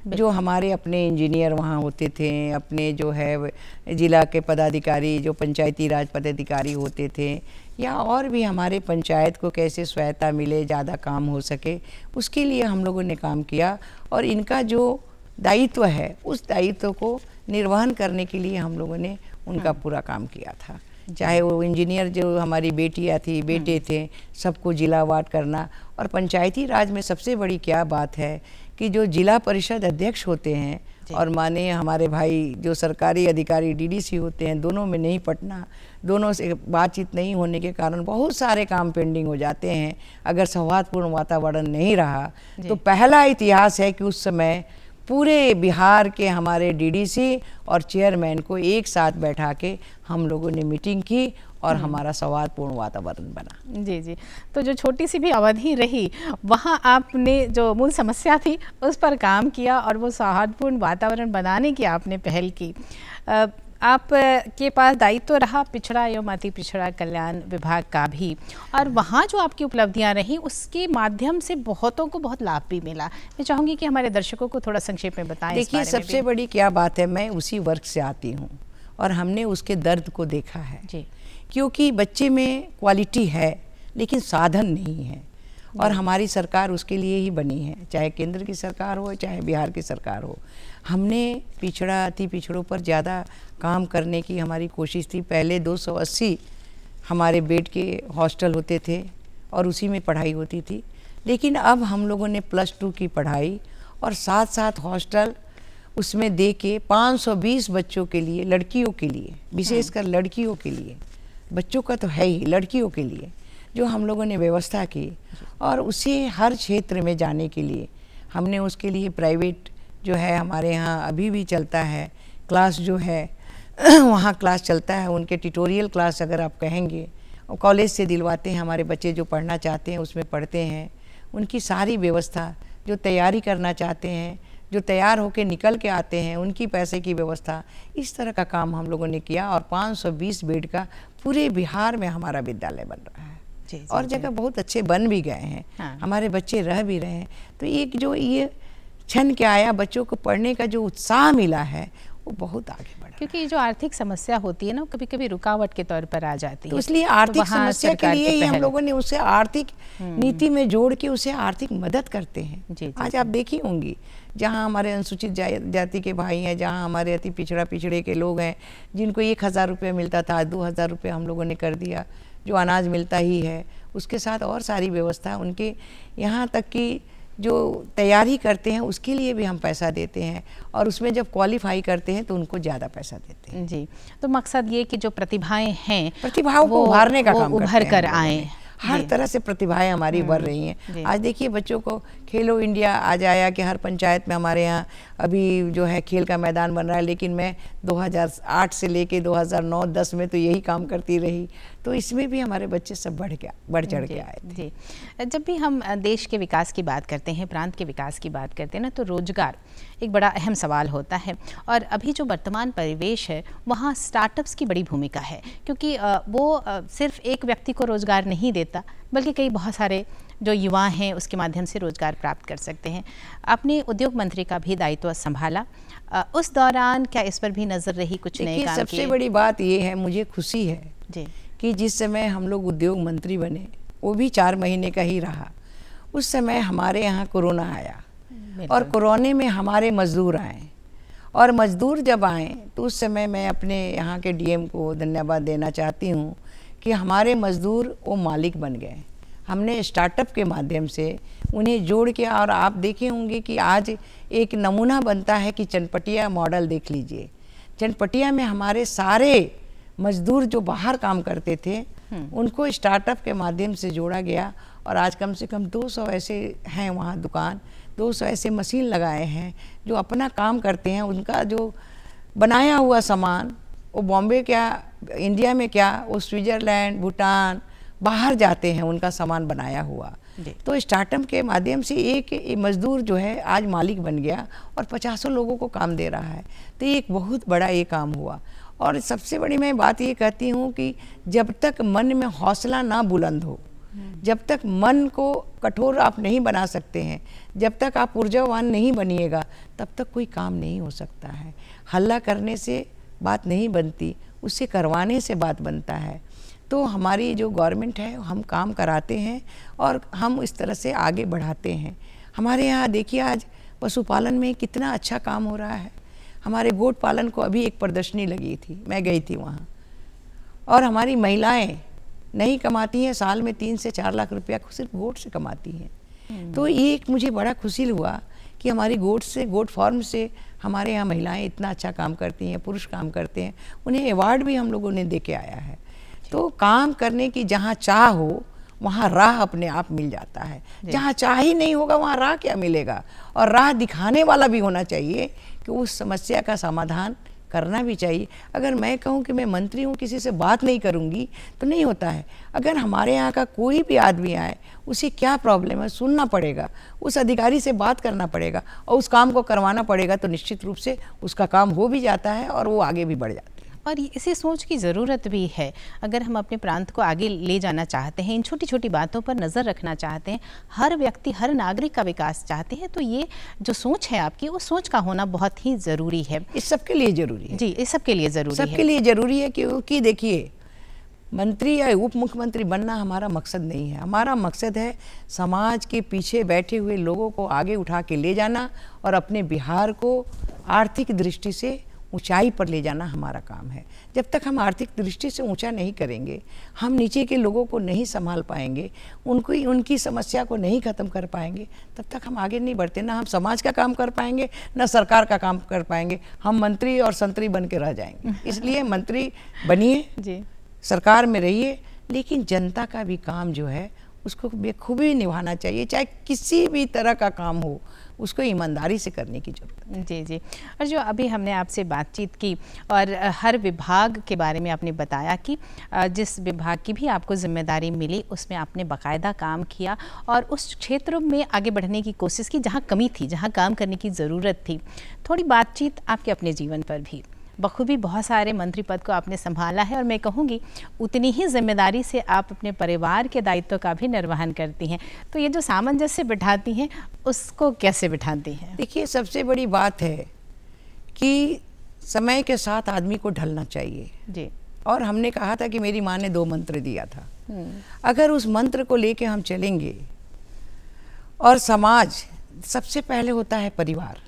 जो हमारे अपने इंजीनियर वहाँ होते थे, अपने जो है जिला के पदाधिकारी, जो पंचायती राज पदाधिकारी होते थे, या और भी हमारे पंचायत को कैसे सहायता मिले, ज़्यादा काम हो सके, उसके लिए हम लोगों ने काम किया। और इनका जो दायित्व है उस दायित्व को निर्वहन करने के लिए हम लोगों ने उनका पूरा काम किया था। चाहे वो इंजीनियर जो हमारी बेटियाँ थी, बेटे थे, सबको जिला वार्ड करना। और पंचायती राज में सबसे बड़ी क्या बात है कि जो जिला परिषद अध्यक्ष होते हैं और माने हमारे भाई जो सरकारी अधिकारी डीडीसी होते हैं, दोनों में नहीं पटना, दोनों से बातचीत नहीं होने के कारण बहुत सारे काम पेंडिंग हो जाते हैं। अगर सौहार्दपूर्ण वातावरण नहीं रहा तो पहला इतिहास है कि उस समय पूरे बिहार के हमारे डीडीसी और चेयरमैन को एक साथ बैठा के हम लोगों ने मीटिंग की और हमारा सौहार्दपूर्ण वातावरण बना। जी जी। तो जो छोटी सी भी अवधि रही वहाँ आपने जो मूल समस्या थी उस पर काम किया और वो सौहार्दपूर्ण वातावरण बनाने की आपने पहल की। आप के पास दायित्व रहा पिछड़ा एवं अति पिछड़ा कल्याण विभाग का भी, और वहाँ जो आपकी उपलब्धियाँ रहीं उसके माध्यम से बहुतों को बहुत लाभ भी मिला। मैं चाहूँगी कि हमारे दर्शकों को थोड़ा संक्षेप में बताएं। देखिए, सबसे बड़ी क्या बात है, मैं उसी वर्ग से आती हूँ और हमने उसके दर्द को देखा है जी। क्योंकि बच्चे में क्वालिटी है लेकिन साधन नहीं है, और हमारी सरकार उसके लिए ही बनी है, चाहे केंद्र की सरकार हो चाहे बिहार की सरकार हो। हमने पिछड़ा अति पिछड़ों पर ज़्यादा काम करने की हमारी कोशिश थी। पहले 280 हमारे बेड के हॉस्टल होते थे और उसी में पढ़ाई होती थी, लेकिन अब हम लोगों ने +2 की पढ़ाई और साथ साथ हॉस्टल उसमें दे के 520 बच्चों के लिए, लड़कियों के लिए, विशेषकर लड़कियों के लिए, बच्चों का तो है ही, लड़कियों के लिए जो हम लोगों ने व्यवस्था की, और उसे हर क्षेत्र में जाने के लिए हमने उसके लिए प्राइवेट जो है हमारे यहाँ अभी भी चलता है क्लास जो है वहाँ क्लास चलता है, उनके ट्यूटोरियल क्लास अगर आप कहेंगे, और कॉलेज से दिलवाते हैं, हमारे बच्चे जो पढ़ना चाहते हैं उसमें पढ़ते हैं। उनकी सारी व्यवस्था, जो तैयारी करना चाहते हैं, जो तैयार होकर निकल के आते हैं, उनकी पैसे की व्यवस्था, इस तरह का काम हम लोगों ने किया। और 520 बेड का पूरे बिहार में हमारा विद्यालय बन रहा है जी, और जगह बहुत अच्छे बन भी गए हैं। हाँ। हमारे बच्चे रह भी रहे हैं। तो एक जो ये क्षण क्या आया, बच्चों को पढ़ने का जो उत्साह मिला है वो बहुत आगे बढ़ा। क्योंकि जो आर्थिक समस्या होती है ना, कभी कभी रुकावट के तौर पर आ जाती है, तो इसलिए आर्थिक समस्या के लिए ही हम लोगों ने उसे आर्थिक नीति में जोड़ के उसे आर्थिक मदद करते हैं। जी, आज आप देखी होंगी, जहाँ हमारे अनुसूचित जाति के भाई हैं, जहाँ हमारे अति पिछड़े के लोग हैं, जिनको 1000 रुपये मिलता था 2000 रुपये हम लोगों ने कर दिया। जो अनाज मिलता ही है उसके साथ और सारी व्यवस्था, उनके यहाँ तक कि जो तैयारी करते हैं उसके लिए भी हम पैसा देते हैं, और उसमें जब क्वालिफाई करते हैं तो उनको ज़्यादा पैसा देते हैं जी। तो मकसद ये कि जो प्रतिभाएं हैं, प्रतिभाओं को उभारने का काम उभर कर आए। हर तरह से प्रतिभाएं हमारी बढ़ रही हैं। आज देखिए, बच्चों को खेलो इंडिया आज आया कि हर पंचायत में हमारे यहाँ अभी जो है खेल का मैदान बन रहा है, लेकिन मैं 2008 से लेके 2009-10 में तो यही काम करती रही, तो इसमें भी हमारे बच्चे सब बढ़ चढ़ के आए थे। जी। जब भी हम देश के विकास की बात करते हैं, प्रांत के विकास की बात करते हैं ना, तो रोजगार एक बड़ा अहम सवाल होता है, और अभी जो वर्तमान परिवेश है वहाँ स्टार्टअप्स की बड़ी भूमिका है, क्योंकि वो सिर्फ एक व्यक्ति को रोजगार नहीं देता, बल्कि कई बहुत सारे जो युवा हैं उसके माध्यम से रोजगार प्राप्त कर सकते हैं। आपने उद्योग मंत्री का भी दायित्व संभाला, उस दौरान क्या इस पर भी नजर रही कुछ नए काम? सबसे बड़ी बात ये है, मुझे खुशी है जी कि जिस समय हम लोग उद्योग मंत्री बने, वो भी 4 महीने का ही रहा, उस समय हमारे यहाँ कोरोना आया, और कोरोना में हमारे मजदूर आए, और मजदूर जब आए तो उस समय मैं अपने यहाँ के डीएम को धन्यवाद देना चाहती हूँ कि हमारे मजदूर वो मालिक बन गए। हमने स्टार्टअप के माध्यम से उन्हें जोड़ के, और आप देखे होंगे कि आज एक नमूना बनता है कि चनपटिया मॉडल देख लीजिए। चनपटिया में हमारे सारे मजदूर जो बाहर काम करते थे उनको स्टार्टअप के माध्यम से जोड़ा गया, और आज कम से कम 200 ऐसे हैं वहाँ दुकान, 200 ऐसे मशीन लगाए हैं जो अपना काम करते हैं। उनका जो बनाया हुआ सामान वो बॉम्बे क्या, इंडिया में क्या, वो स्विट्ज़रलैंड, भूटान, बाहर जाते हैं उनका सामान बनाया हुआ। तो स्टार्टअप के माध्यम से एक मजदूर जो है आज मालिक बन गया और 50 लोगों को काम दे रहा है। तो ये एक बहुत बड़ा ये काम हुआ। और सबसे बड़ी मैं बात ये कहती हूँ कि जब तक मन में हौसला ना बुलंद हो, जब तक मन को कठोर आप नहीं बना सकते हैं, जब तक आप ऊर्जावान नहीं बनिएगा, तब तक कोई काम नहीं हो सकता है। हल्ला करने से बात नहीं बनती, उससे करवाने से बात बनता है। तो हमारी जो गवर्नमेंट है हम काम कराते हैं और हम इस तरह से आगे बढ़ाते हैं। हमारे यहाँ देखिए आज पशुपालन में कितना अच्छा काम हो रहा है। हमारे गोट पालन को अभी एक प्रदर्शनी लगी थी, मैं गई थी वहाँ, और हमारी महिलाएं नहीं कमाती हैं, साल में 3 से 4 लाख रुपया सिर्फ गोट से कमाती हैं। तो ये एक मुझे बड़ा खुशी हुआ कि हमारी गोट फार्म से हमारे यहाँ महिलाएं इतना अच्छा काम करती हैं, पुरुष काम करते हैं, उन्हें अवार्ड भी हम लोगों ने दे के आया है। तो काम करने की जहाँ चाह हो वहाँ राह अपने आप मिल जाता है। जहाँ चाह ही नहीं होगा वहाँ राह क्या मिलेगा। और राह दिखाने वाला भी होना चाहिए कि उस समस्या का समाधान करना भी चाहिए। अगर मैं कहूँ कि मैं मंत्री हूँ, किसी से बात नहीं करूँगी तो नहीं होता है। अगर हमारे यहाँ का कोई भी आदमी आए, उसे क्या प्रॉब्लम है सुनना पड़ेगा, उस अधिकारी से बात करना पड़ेगा और उस काम को करवाना पड़ेगा, तो निश्चित रूप से उसका काम हो भी जाता है और वो आगे भी बढ़ जाता है। और इसी सोच की ज़रूरत भी है। अगर हम अपने प्रांत को आगे ले जाना चाहते हैं, इन छोटी छोटी बातों पर नज़र रखना चाहते हैं, हर व्यक्ति हर नागरिक का विकास चाहते हैं, तो ये जो सोच है आपकी, वो सोच का होना बहुत ही ज़रूरी है। इस सबके लिए ज़रूरी है। जी, इस सबके लिए ज़रूरी है। सबके लिए ज़रूरी है क्योंकि देखिए, मंत्री या उप मुख्यमंत्री बनना हमारा मकसद नहीं है। हमारा मकसद है समाज के पीछे बैठे हुए लोगों को आगे उठा के ले जाना और अपने बिहार को आर्थिक दृष्टि से ऊंचाई पर ले जाना हमारा काम है। जब तक हम आर्थिक दृष्टि से ऊंचा नहीं करेंगे, हम नीचे के लोगों को नहीं संभाल पाएंगे, उनकी समस्या को नहीं ख़त्म कर पाएंगे, तब तक हम आगे नहीं बढ़ते। ना हम समाज का काम कर पाएंगे, ना सरकार का काम कर पाएंगे। हम मंत्री और संतरी बन के रह जाएंगे। इसलिए मंत्री बनिए जी, सरकार में रहिए, लेकिन जनता का भी काम जो है उसको बेखूबी निभाना चाहिए। चाहे किसी भी तरह का काम हो, उसको ईमानदारी से करने की जरूरत है। जी जी। और जो अभी हमने आपसे बातचीत की और हर विभाग के बारे में आपने बताया कि जिस विभाग की भी आपको जिम्मेदारी मिली उसमें आपने बाकायदा काम किया और उस क्षेत्र में आगे बढ़ने की कोशिश की जहाँ कमी थी, जहाँ काम करने की ज़रूरत थी। थोड़ी बातचीत आपके अपने जीवन पर भी। बखूबी बहुत सारे मंत्री पद को आपने संभाला है और मैं कहूँगी उतनी ही जिम्मेदारी से आप अपने परिवार के दायित्व का भी निर्वहन करती हैं। तो ये जो सामंजस्य बिठाती हैं, उसको कैसे बिठाती हैं? देखिए, सबसे बड़ी बात है कि समय के साथ आदमी को ढलना चाहिए जी। और हमने कहा था कि मेरी माँ ने 2 मंत्र दिया था। अगर उस मंत्र को लेके हम चलेंगे, और समाज सबसे पहले होता है परिवार।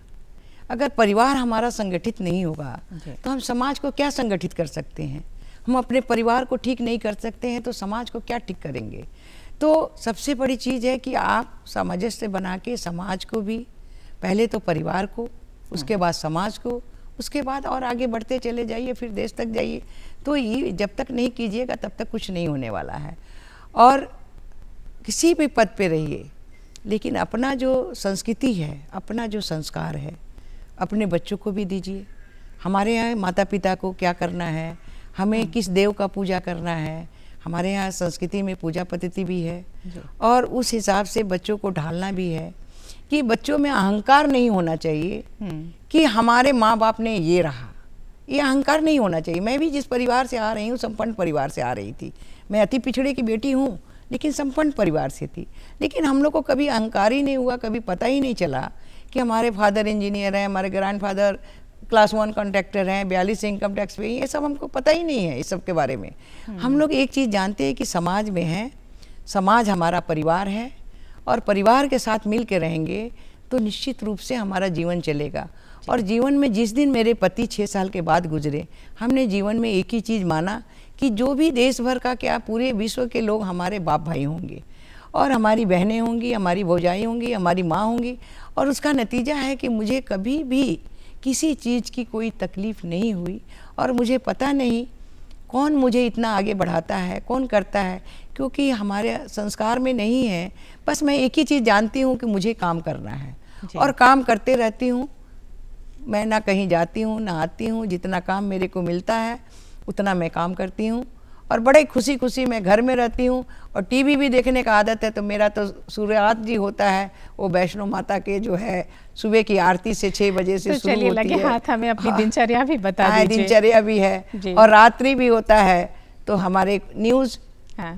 अगर परिवार हमारा संगठित नहीं होगा तो हम समाज को क्या संगठित कर सकते हैं? हम अपने परिवार को ठीक नहीं कर सकते हैं तो समाज को क्या ठीक करेंगे? तो सबसे बड़ी चीज़ है कि आप सामंजस्य बना के समाज को भी, पहले तो परिवार को, उसके बाद समाज को, उसके बाद और आगे बढ़ते चले जाइए, फिर देश तक जाइए। तो ये जब तक नहीं कीजिएगा तब तक कुछ नहीं होने वाला है। और किसी भी पद पे रहिए, लेकिन अपना जो संस्कृति है, अपना जो संस्कार है, अपने बच्चों को भी दीजिए। हमारे यहाँ माता पिता को क्या करना है, हमें किस देव का पूजा करना है, हमारे यहाँ संस्कृति में पूजा पद्धति भी है और उस हिसाब से बच्चों को ढालना भी है कि बच्चों में अहंकार नहीं होना चाहिए कि हमारे माँ बाप ने ये रहा, ये अहंकार नहीं होना चाहिए। मैं भी जिस परिवार से आ रही हूँ, संपन्न परिवार से आ रही थी। मैं अति पिछड़े की बेटी हूँ, लेकिन संपन्न परिवार से थी। लेकिन हम लोग को कभी अहंकार ही नहीं हुआ, कभी पता ही नहीं चला कि हमारे फादर इंजीनियर हैं, हमारे ग्रैंडफादर क्लास 1 कॉन्ट्रैक्टर हैं, 42 इनकम टैक्स पे, ये सब हमको पता ही नहीं है इस सब के बारे में। हम लोग एक चीज़ जानते हैं कि समाज में है, समाज हमारा परिवार है और परिवार के साथ मिल के रहेंगे तो निश्चित रूप से हमारा जीवन चलेगा। और जीवन में जिस दिन मेरे पति 6 साल के बाद गुजरे, हमने जीवन में एक ही चीज़ माना कि जो भी देश भर का क्या पूरे विश्व के लोग हमारे बाप भाई होंगे और हमारी बहनें होंगी, हमारी भौजाई होंगी, हमारी माँ होंगी। और उसका नतीजा है कि मुझे कभी भी किसी चीज़ की कोई तकलीफ़ नहीं हुई और मुझे पता नहीं कौन मुझे इतना आगे बढ़ाता है, कौन करता है, क्योंकि हमारे संस्कार में नहीं है। बस मैं एक ही चीज़ जानती हूँ कि मुझे काम करना है और काम करते रहती हूँ। मैं ना कहीं जाती हूँ ना आती हूँ, जितना काम मेरे को मिलता है उतना मैं काम करती हूँ और बड़े खुशी खुशी मैं घर में रहती हूँ। और टीवी भी देखने का आदत है, तो मेरा तो सूर्यास्त जी होता है वो वैष्णो माता के जो है सुबह की आरती से 6 बजे से शुरू होती है। लगे हाथ हमें अपनी दिनचर्या भी बता दीजिए। दिनचर्या भी है और रात्रि भी होता है, तो हमारे न्यूज़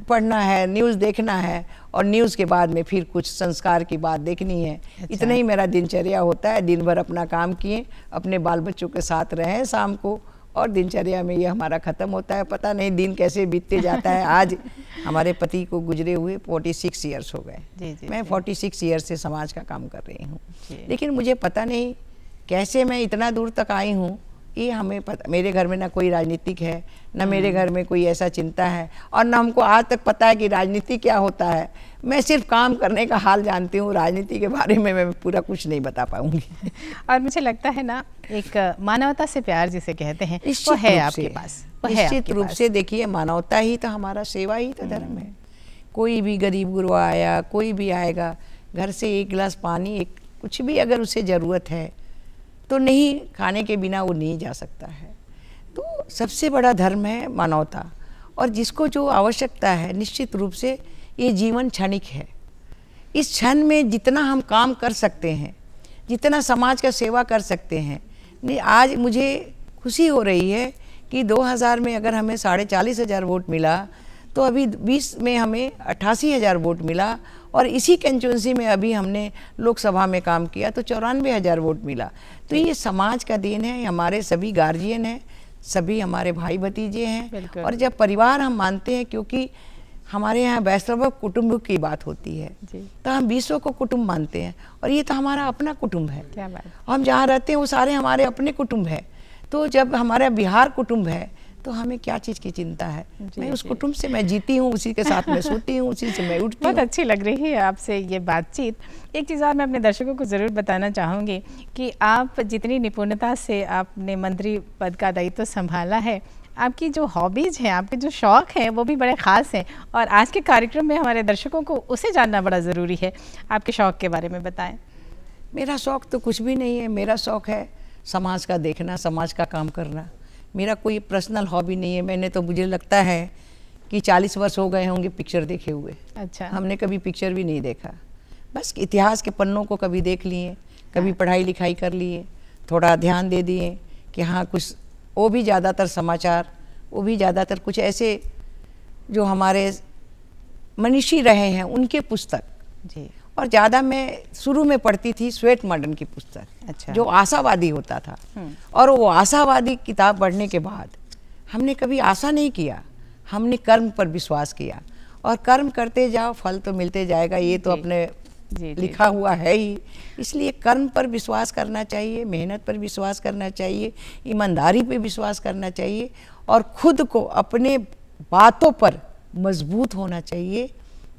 पढ़ना है, न्यूज़ देखना है और न्यूज़ के बाद में फिर कुछ संस्कार की बात देखनी है। इतना ही मेरा दिनचर्या होता है। दिन भर अपना काम किए, अपने बाल बच्चों के साथ रहें शाम को, और दिनचर्या में ये हमारा ख़त्म होता है। पता नहीं दिन कैसे बीतते जाता है। आज हमारे पति को गुजरे हुए 46 ईयर्स हो गए। मैं 46 ईयर्स से समाज का काम कर रही हूँ, लेकिन मुझे पता नहीं कैसे मैं इतना दूर तक आई हूँ, ये हमें पता। मेरे घर में ना कोई राजनीतिक है, ना मेरे घर में कोई ऐसा चिंता है, और ना हमको आज तक पता है कि राजनीति क्या होता है। मैं सिर्फ काम करने का हाल जानती हूँ, राजनीति के बारे में मैं पूरा कुछ नहीं बता पाऊंगी। और मुझे लगता है ना, एक मानवता से प्यार जिसे कहते हैं वो है आपके पास। निश्चित रूप से देखिए, मानवता ही तो हमारा, सेवा ही तो धर्म है। कोई भी गरीब गुरबा आया, कोई भी आएगा, घर से एक गिलास पानी, एक कुछ भी अगर उसे ज़रूरत है तो नहीं, खाने के बिना वो नहीं जा सकता है। तो सबसे बड़ा धर्म है मानवता, और जिसको जो आवश्यकता है, निश्चित रूप से ये जीवन क्षणिक है। इस क्षण में जितना हम काम कर सकते हैं, जितना समाज का सेवा कर सकते हैं, आज मुझे खुशी हो रही है कि 2000 में अगर हमें 40,500 वोट मिला, तो अभी 20 में हमें 88,000 वोट मिला, और इसी कंस्टिट्यूंसी में अभी हमने लोकसभा में काम किया तो 94,000 वोट मिला। तो ये समाज का देन है, हमारे सभी गार्जियन हैं, सभी हमारे भाई भतीजे हैं। और जब परिवार हम मानते हैं, क्योंकि हमारे यहाँ वैष्णव कुटुंब की बात होती है, तो हम विश्व को कुटुंब मानते हैं, और ये तो हमारा अपना कुटुंब है। क्या बात। हम जहाँ रहते हैं वो सारे हमारे अपने कुटुंब है। तो जब हमारा बिहार कुटुंब है तो हमें क्या चीज़ की चिंता है। मैं उस कुटुंब से मैं जीती हूँ, उसी के साथ में सोती हूँ, उसी से मैं उठती हूँ। बहुत अच्छी लग रही है आपसे ये बातचीत। एक चीज़ और मैं अपने दर्शकों को ज़रूर बताना चाहूँगी कि आप जितनी निपुणता से आपने मंत्री पद का दायित्व संभाला है, आपकी जो हॉबीज़ हैं, आपके जो शौक़ हैं, वो भी बड़े ख़ास हैं, और आज के कार्यक्रम में हमारे दर्शकों को उसे जानना बड़ा ज़रूरी है। आपके शौक़ के बारे में बताएं। मेरा शौक़ तो कुछ भी नहीं है। मेरा शौक़ है समाज का देखना, समाज का काम करना। मेरा कोई पर्सनल हॉबी नहीं है। मैंने तो, मुझे लगता है कि 40 वर्ष हो गए होंगे पिक्चर देखे हुए। अच्छा। हमने कभी पिक्चर भी नहीं देखा, बस इतिहास के पन्नों को कभी देख लिए, कभी पढ़ाई लिखाई कर लिए, थोड़ा ध्यान दे दिए कि हाँ कुछ, वो भी ज़्यादातर समाचार, वो भी ज़्यादातर कुछ ऐसे जो हमारे मनीषी रहे हैं उनके पुस्तक जी। और ज़्यादा मैं शुरू में पढ़ती थी श्वेत मॉडर्न की पुस्तक। अच्छा। जो आशावादी होता था। और वो आशावादी किताब पढ़ने के बाद हमने कभी आशा नहीं किया, हमने कर्म पर विश्वास किया, और कर्म करते जाओ फल तो मिलते जाएगा, ये तो अपने लिखा हुआ है ही। इसलिए कर्म पर विश्वास करना चाहिए, मेहनत पर विश्वास करना चाहिए, ईमानदारी पर विश्वास करना चाहिए, और खुद को अपने बातों पर मजबूत होना चाहिए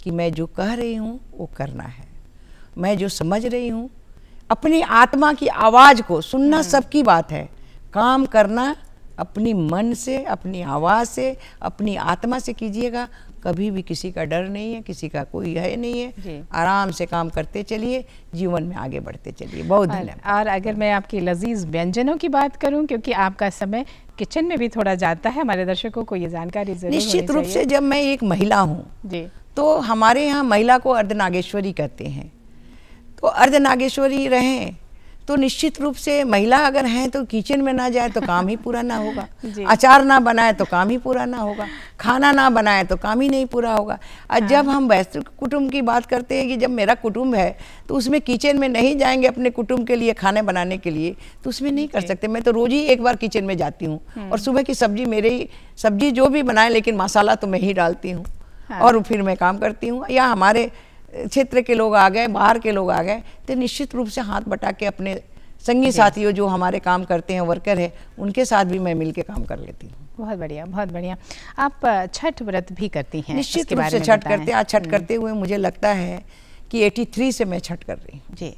कि मैं जो कह रही हूँ वो करना है, मैं जो समझ रही हूँ, अपनी आत्मा की आवाज़ को सुनना सबकी बात है, काम करना अपनी मन से, अपनी आवाज़ से, अपनी आत्मा से कीजिएगा। कभी भी किसी का डर नहीं है, किसी का कोई है नहीं है, आराम से काम करते चलिए, जीवन में आगे बढ़ते चलिए। बहुत धन्यवाद। और अगर मैं आपकी लजीज व्यंजनों की बात करूं, क्योंकि आपका समय किचन में भी थोड़ा जाता है, हमारे दर्शकों को ये जानकारी जरूर निश्चित रूप से जब मैं एक महिला हूँ जी, तो हमारे यहाँ महिला को अर्धनागेश्वरी कहते हैं। तो अर्धनागेश्वरी रहें तो निश्चित रूप से महिला अगर हैं तो किचन में ना जाए तो काम ही पूरा ना होगा, अचार ना बनाए तो काम ही पूरा ना होगा, खाना ना बनाए तो काम ही नहीं पूरा होगा। और जब हम वैश्विक कुटुंब की बात करते हैं कि जब मेरा कुटुंब है तो उसमें किचन में नहीं जाएंगे अपने कुटुंब के लिए खाने बनाने के लिए तो उसमें नहीं कर सकते। मैं तो रोज़ ही एक बार किचन में जाती हूँ और सुबह की सब्जी मेरे ही, सब्जी जो भी बनाए लेकिन मसाला तो मैं ही डालती हूँ और फिर मैं काम करती हूँ। या हमारे क्षेत्र के लोग आ गए, बाहर के लोग आ गए तो निश्चित रूप से हाथ बटा के अपने संगी साथियों जो हमारे काम करते हैं, वर्कर है, उनके साथ भी मैं मिलके काम कर लेती हूँ। बहुत बढ़िया, बहुत बढ़िया। आप छठ व्रत भी करती हैं? निश्चित रूप से छठ करते हैं। आज छठ करते हुए मुझे लगता है कि 83 से मैं छठ कर रही हूँ जी।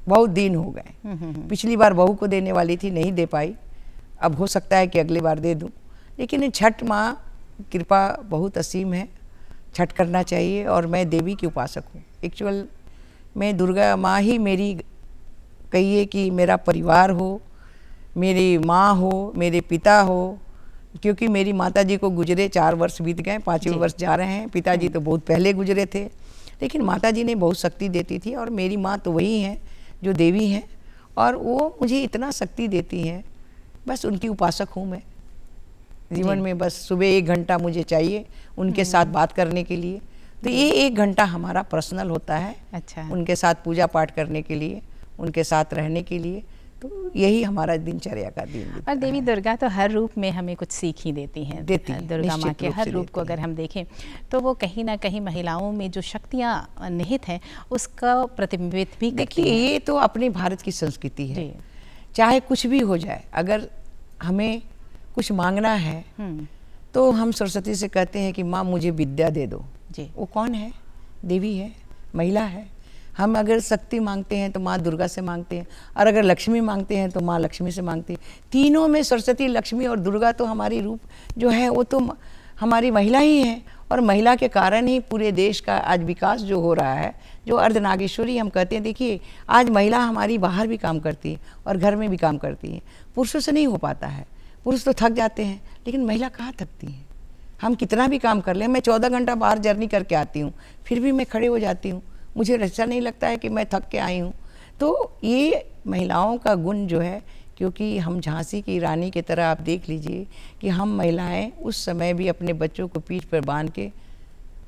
बहुत दिन हो गए। पिछली बार बहू को देने वाली थी, नहीं दे पाई, अब हो सकता है कि अगली बार दे दूँ। लेकिन छठ माँ कृपा बहुत असीम है, छठ करना चाहिए। और मैं देवी की उपासक हूँ। एक्चुअल मैं दुर्गा माँ ही मेरी, कहिए कि मेरा परिवार हो, मेरी माँ हो, मेरे पिता हो, क्योंकि मेरी माताजी को गुजरे 4 वर्ष बीत गए, 5वें वर्ष जा रहे हैं। पिताजी तो बहुत पहले गुजरे थे, लेकिन माताजी ने बहुत शक्ति देती थी और मेरी माँ तो वही हैं जो देवी हैं और वो मुझे इतना शक्ति देती हैं। बस उनकी उपासक हूँ मैं जीवन में। बस सुबह 1 घंटा मुझे चाहिए उनके साथ बात करने के लिए, तो ये 1 घंटा हमारा पर्सनल होता है। अच्छा। उनके साथ पूजा पाठ करने के लिए, उनके साथ रहने के लिए, तो यही हमारा दिनचर्या का दिन। और देवी दुर्गा तो हर रूप में हमें कुछ सीख ही देती हैं। दुर्गा माँ के हर रूप को अगर हम देखें तो वो कहीं ना कहीं महिलाओं में जो शक्तियाँ निहित हैं उसका प्रतिबिंबित भी करती हैं। ये तो अपने भारत की संस्कृति है, चाहे कुछ भी हो जाए, अगर हमें कुछ मांगना है तो हम सरस्वती से कहते हैं कि माँ मुझे विद्या दे दो जी। वो कौन है? देवी है, महिला है। हम अगर शक्ति मांगते हैं तो माँ दुर्गा से मांगते हैं, और अगर लक्ष्मी मांगते हैं तो माँ लक्ष्मी से मांगते हैं। तीनों में सरस्वती, लक्ष्मी और दुर्गा तो हमारी रूप जो है वो तो हमारी महिला ही है। और महिला के कारण ही पूरे देश का आज विकास जो हो रहा है, जो अर्धनागेश्वरी हम कहते हैं। देखिए आज महिला हमारी बाहर भी काम करती है और घर में भी काम करती है, पुरुषों से नहीं हो पाता है। पुरुष तो थक जाते हैं, लेकिन महिला कहाँ थकती हैं। हम कितना भी काम कर लें, मैं 14 घंटा बाहर जर्नी करके आती हूँ, फिर भी मैं खड़े हो जाती हूँ, मुझे ऐसा नहीं लगता है कि मैं थक के आई हूँ। तो ये महिलाओं का गुण जो है, क्योंकि हम झांसी की रानी की तरह आप देख लीजिए कि हम महिलाएं उस समय भी अपने बच्चों को पीठ पर बांध के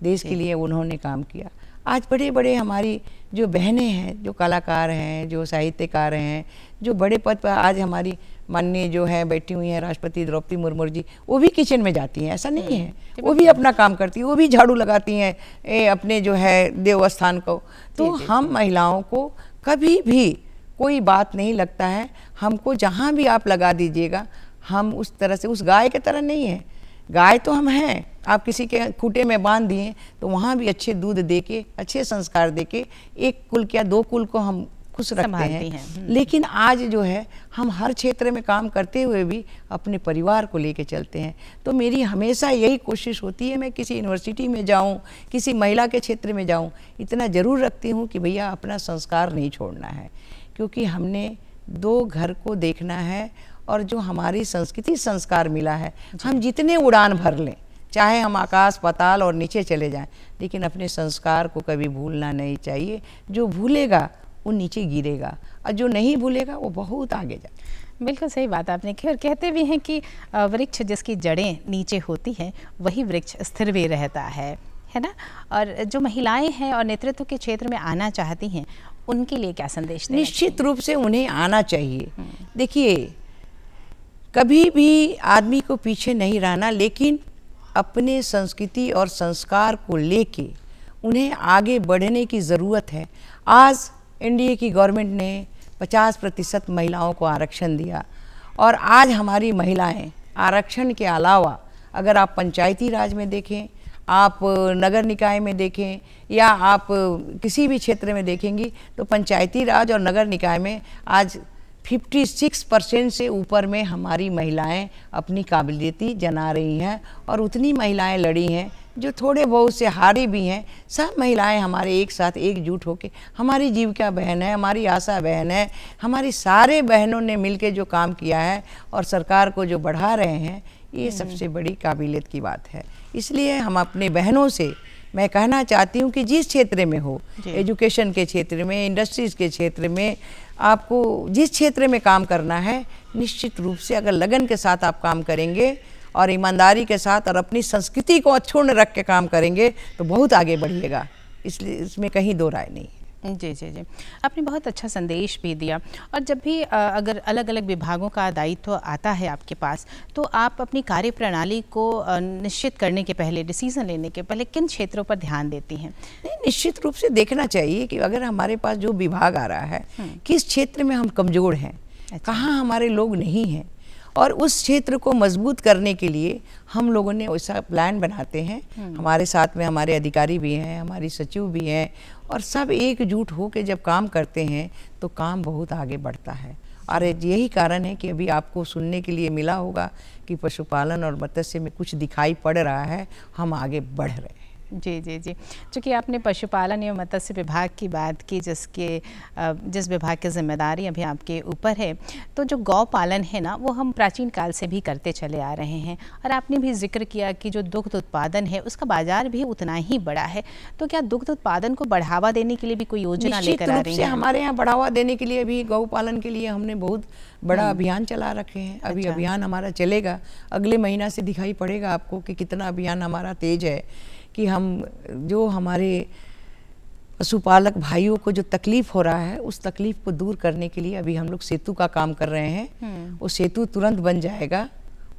देश के लिए उन्होंने काम किया। आज बड़े बड़े हमारी जो बहनें हैं, जो कलाकार हैं, जो साहित्यकार हैं, जो बड़े पद पर आज हमारी माननीय जो है बैठी हुई हैं राष्ट्रपति द्रौपदी मुर्मू जी, वो भी किचन में जाती हैं, ऐसा नहीं है। वो भी अपना काम करती हैं, वो भी झाड़ू लगाती हैं अपने जो है देवस्थान को। तो हम महिलाओं को कभी भी कोई बात नहीं लगता है। हमको जहाँ भी आप लगा दीजिएगा, हम उस तरह से उस गाय की तरह नहीं है। गाय तो हम हैं, आप किसी के खूटे में बांध दिए तो वहाँ भी अच्छे दूध दे के, अच्छे संस्कार दे के एक कुल या 2 कुल को हम खुश रखते हैं। लेकिन आज जो है हम हर क्षेत्र में काम करते हुए भी अपने परिवार को लेके चलते हैं। तो मेरी हमेशा यही कोशिश होती है, मैं किसी यूनिवर्सिटी में जाऊं, किसी महिला के क्षेत्र में जाऊं, इतना ज़रूर रखती हूं कि भैया अपना संस्कार नहीं छोड़ना है, क्योंकि हमने 2 घर को देखना है। और जो हमारी संस्कृति संस्कार मिला है, हम जितने उड़ान भर लें, चाहे हम आकाश पाताल और नीचे चले जाएं, लेकिन अपने संस्कार को कभी भूलना नहीं चाहिए। जो भूलेगा वो नीचे गिरेगा, और जो नहीं भूलेगा वो बहुत आगे जाए। बिल्कुल सही बात आपने की। और कहते भी हैं कि वृक्ष जिसकी जड़ें नीचे होती हैं वही वृक्ष स्थिर भी रहता है ना। और जो महिलाएं हैं और नेतृत्व के क्षेत्र में आना चाहती हैं, उनके लिए क्या संदेश देना? निश्चित रूप से उन्हें आना चाहिए। देखिए कभी भी आदमी को पीछे नहीं रहना, लेकिन अपने संस्कृति और संस्कार को लेके उन्हें आगे बढ़ने की ज़रूरत है। आज एनडीए की गवर्नमेंट ने 50% महिलाओं को आरक्षण दिया, और आज हमारी महिलाएं आरक्षण के अलावा अगर आप पंचायती राज में देखें, आप नगर निकाय में देखें, या आप किसी भी क्षेत्र में देखेंगी, तो पंचायती राज और नगर निकाय में आज 56% से ऊपर में हमारी महिलाएं अपनी काबिलियती जना रही हैं। और उतनी महिलाएं लड़ी हैं जो थोड़े बहुत से हारी भी हैं। सब महिलाएं हमारे एक साथ एकजुट होकर, हमारी जीविका बहन है, हमारी आशा बहन है, हमारी सारे बहनों ने मिलकर जो काम किया है और सरकार को जो बढ़ा रहे हैं, ये सबसे बड़ी काबिलियत की बात है। इसलिए हम अपने बहनों से मैं कहना चाहती हूँ कि जिस क्षेत्र में हो, एजुकेशन के क्षेत्र में, इंडस्ट्रीज़ के क्षेत्र में, आपको जिस क्षेत्र में काम करना है, निश्चित रूप से अगर लगन के साथ आप काम करेंगे और ईमानदारी के साथ और अपनी संस्कृति को अक्षुण्ण रख के काम करेंगे, तो बहुत आगे बढ़िएगा। इसलिए इसमें कहीं दो राय नहीं है। जी जी जी, आपने बहुत अच्छा संदेश भी दिया। और जब भी अगर अलग अलग विभागों का दायित्व आता है आपके पास, तो आप अपनी कार्य प्रणाली को निश्चित करने के पहले, डिसीजन लेने के पहले किन क्षेत्रों पर ध्यान देती हैं? नहीं, निश्चित रूप से देखना चाहिए कि अगर हमारे पास जो विभाग आ रहा है, किस क्षेत्र में हम कमज़ोर हैं, कहाँ हमारे लोग नहीं हैं, और उस क्षेत्र को मजबूत करने के लिए हम लोगों ने वैसा प्लान बनाते हैं। हमारे साथ में हमारे अधिकारी भी हैं, हमारी सचिव भी हैं, और सब एकजुट हो के जब काम करते हैं तो काम बहुत आगे बढ़ता है। और यही कारण है कि अभी आपको सुनने के लिए मिला होगा कि पशुपालन और मत्स्य में कुछ दिखाई पड़ रहा है, हम आगे बढ़ रहे हैं। जी जी जी, चूँकि आपने पशुपालन एवं मत्स्य विभाग की बात की, जिस विभाग की जिम्मेदारी अभी आपके ऊपर है, तो जो गौ पालन है ना, वो हम प्राचीन काल से भी करते चले आ रहे हैं। और आपने भी जिक्र किया कि जो दुग्ध उत्पादन है उसका बाजार भी उतना ही बड़ा है। तो क्या दुग्ध उत्पादन को बढ़ावा देने के लिए भी कोई योजना लेकर आ रही है? हमारे यहाँ बढ़ावा देने के लिए भी गौ पालन के लिए हमने बहुत बड़ा अभियान चला रखे हैं। अभी अभियान हमारा चलेगा, अगले महीना से दिखाई पड़ेगा आपको कि कितना अभियान हमारा तेज है, कि हम जो हमारे पशुपालक भाइयों को जो तकलीफ़ हो रहा है, उस तकलीफ़ को दूर करने के लिए अभी हम लोग सेतु का काम कर रहे हैं। वो सेतु तुरंत बन जाएगा,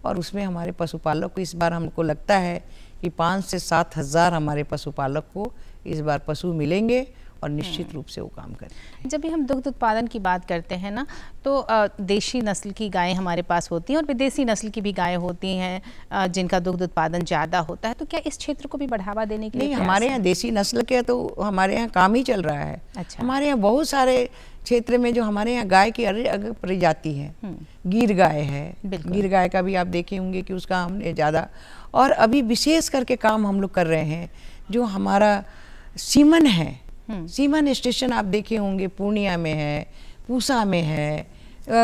और उसमें हमारे पशुपालक को इस बार हमको लगता है कि 5 से 7 हज़ार हमारे पशुपालक को इस बार पशु मिलेंगे और निश्चित रूप से वो काम करें। जब भी हम दुग्ध उत्पादन की बात करते हैं ना, तो देशी नस्ल की गायें हमारे पास होती हैं और विदेशी नस्ल की भी गायें होती हैं जिनका दुग्ध उत्पादन ज़्यादा होता है, तो क्या इस क्षेत्र को भी बढ़ावा देने के लिए? नहीं, हमारे यहाँ देशी नस्ल के तो हमारे यहाँ काम ही चल रहा है। अच्छा। हमारे यहाँ बहुत सारे क्षेत्र में जो हमारे यहाँ गाय की अलग अलग प्रजाति है। गिर गाय है, गिर गाय का भी आप देखे होंगे कि उसका हमने ज़्यादा, और अभी विशेष करके काम हम लोग कर रहे हैं जो हमारा सीमन है। सीमन स्टेशन आप देखे होंगे, पूर्णिया में है, पूसा में है,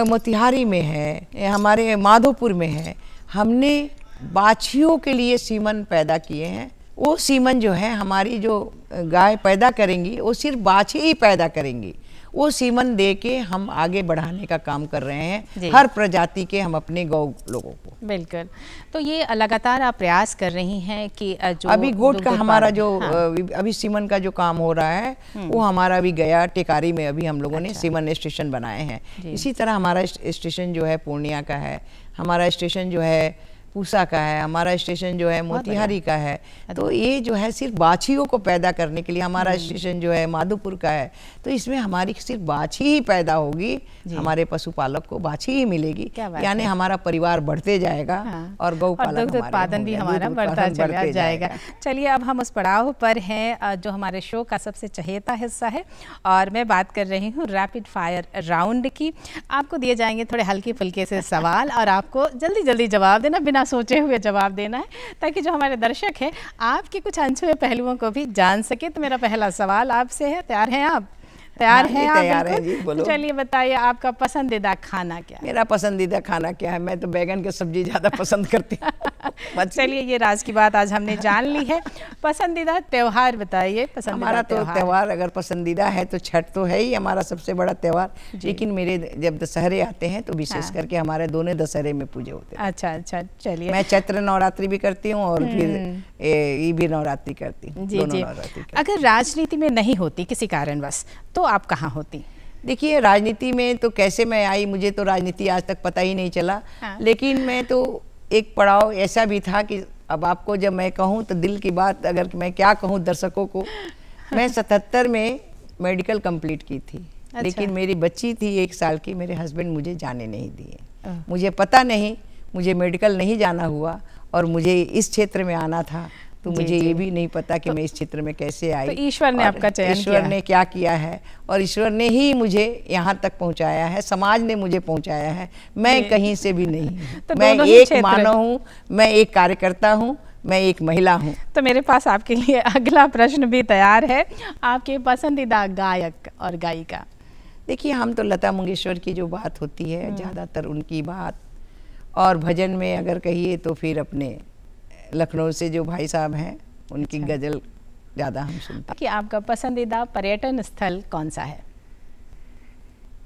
मोतिहारी में है, हमारे माधोपुर में है। हमने बाछियों के लिए सीमन पैदा किए हैं। वो सीमन जो है हमारी जो गाय पैदा करेंगी वो सिर्फ बाछी ही पैदा करेंगी। वो सीमन दे के हम आगे बढ़ाने का काम कर रहे हैं हर प्रजाति के हम अपने गौ लोगों को। बिल्कुल। तो ये लगातार आप प्रयास कर रही हैं कि जो अभी गोट का हमारा जो अभी सीमन का जो काम हो रहा है वो हमारा अभी गया टेकारी में अभी हम लोगों ने सीमन स्टेशन बनाए हैं। इसी तरह हमारा स्टेशन जो है पूर्णिया का है, हमारा स्टेशन जो है पूसा का है, हमारा स्टेशन जो है मोतिहारी का है। तो ये जो है सिर्फ बाछियों को पैदा करने के लिए हमारा स्टेशन जो है माधोपुर का है। तो इसमें हमारी सिर्फ बाछी ही पैदा होगी, हमारे पशुपालक को बाछी ही मिलेगी, यानी हमारा परिवार बढ़ते जाएगा। हाँ। और गौपालन दुग्ध उत्पादन भी हमारा बढ़ता चला जाएगा। चलिए, अब हम उस पड़ाव पर हैं जो हमारे शो का सबसे चहेता हिस्सा है, और मैं बात कर रही हूँ रैपिड फायर राउंड की। आपको दिए जाएंगे थोड़े हल्के फुल्के से सवाल और आपको जल्दी जल्दी जवाब देना, बिना सोचे हुए जवाब देना है, ताकि जो हमारे दर्शक हैं आपके कुछ अनछुए पहलुओं को भी जान सके। तो मेरा पहला सवाल आपसे है, तैयार हैं आप? तैयार हैं आप? तैयार है जी, बोलो। चलिए बताइए, आपका पसंदीदा खाना क्या है? मेरा पसंदीदा खाना क्या है? मैं तो बैगन की सब्जी ज़्यादा पसंद करती हूँ। चलिए, ये राज की बात आज हमने जान ली है। पसंदीदा त्योहार बताइए। हमारा तो त्योहार अगर पसंदीदा है तो छठ तो है ही हमारा सबसे बड़ा त्योहार, लेकिन मेरे जब दशहरे आते हैं तो विशेष करके हमारे दोनों दशहरे में पूजे होते हैं। अच्छा अच्छा, चलिए। मैं चैत्र नवरात्रि भी करती हूँ और फिर ये भी नवरात्रि करती हूँ। जी जी। अगर राजनीति में नहीं होती किसी कारणवश तो आप कहाँ होती? देखिए, राजनीति में तो कैसे मैं आई, मुझे तो राजनीति आज तक पता ही नहीं चला। हाँ। लेकिन मैं तो एक पड़ाव ऐसा भी था कि अब आपको जब मैं कहूँ तो दिल की बात, अगर मैं क्या कहूँ दर्शकों को, मैं 77 में मेडिकल कंप्लीट की थी। अच्छा। लेकिन मेरी बच्ची थी 1 साल की, मेरे हस्बैंड मुझे जाने नहीं दिए। मुझे पता नहीं, मुझे मेडिकल नहीं जाना हुआ और मुझे इस क्षेत्र में आना था, तो मुझे ये भी नहीं पता कि मैं इस क्षेत्र में कैसे आई। तो ईश्वर ने आपका चयन किया, ईश्वर ने क्या किया है, और ईश्वर ने ही मुझे यहाँ तक पहुँचाया है, समाज ने मुझे पहुँचाया है। मैं कहीं से भी नहीं हूँ। तो मैं एक मानव हूँ, मैं एक कार्यकर्ता हूँ, मैं एक महिला हूँ। तो मेरे पास आपके लिए अगला प्रश्न भी तैयार है। आपके पसंदीदा गायक और गायिका? देखिए, हम तो लता मंगेशकर की जो बात होती है ज़्यादातर उनकी बात, और भजन में अगर कहिए तो फिर अपने लखनऊ से जो भाई साहब हैं उनकी गज़ल ज़्यादा हम सुनते हैं। कि आपका पसंदीदा पर्यटन स्थल कौन सा है?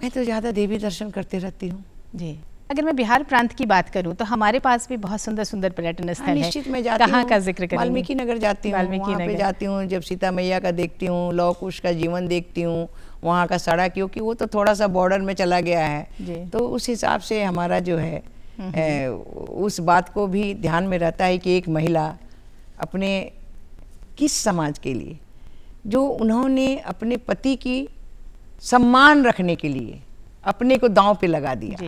मैं तो ज़्यादा देवी दर्शन करते रहती हूँ जी। अगर मैं बिहार प्रांत की बात करूं तो हमारे पास भी बहुत सुंदर सुंदर पर्यटन स्थल है। निश्चित मैं जाती हूँ। कहाँ का जिक्र करेंगे? वाल्मीकि नगर जाती हूँ, वहाँ पे जाती हूँ। जब सीता मैया का देखती हूँ, लौह कुश का जीवन देखती हूँ, वहाँ का सड़क, क्योंकि वो तो थोड़ा सा बॉर्डर में चला गया है, तो उस हिसाब से हमारा जो है उस बात को भी ध्यान में रहता है कि एक महिला अपने किस समाज के लिए, जो उन्होंने अपने पति की सम्मान रखने के लिए अपने को दांव पे लगा दिया।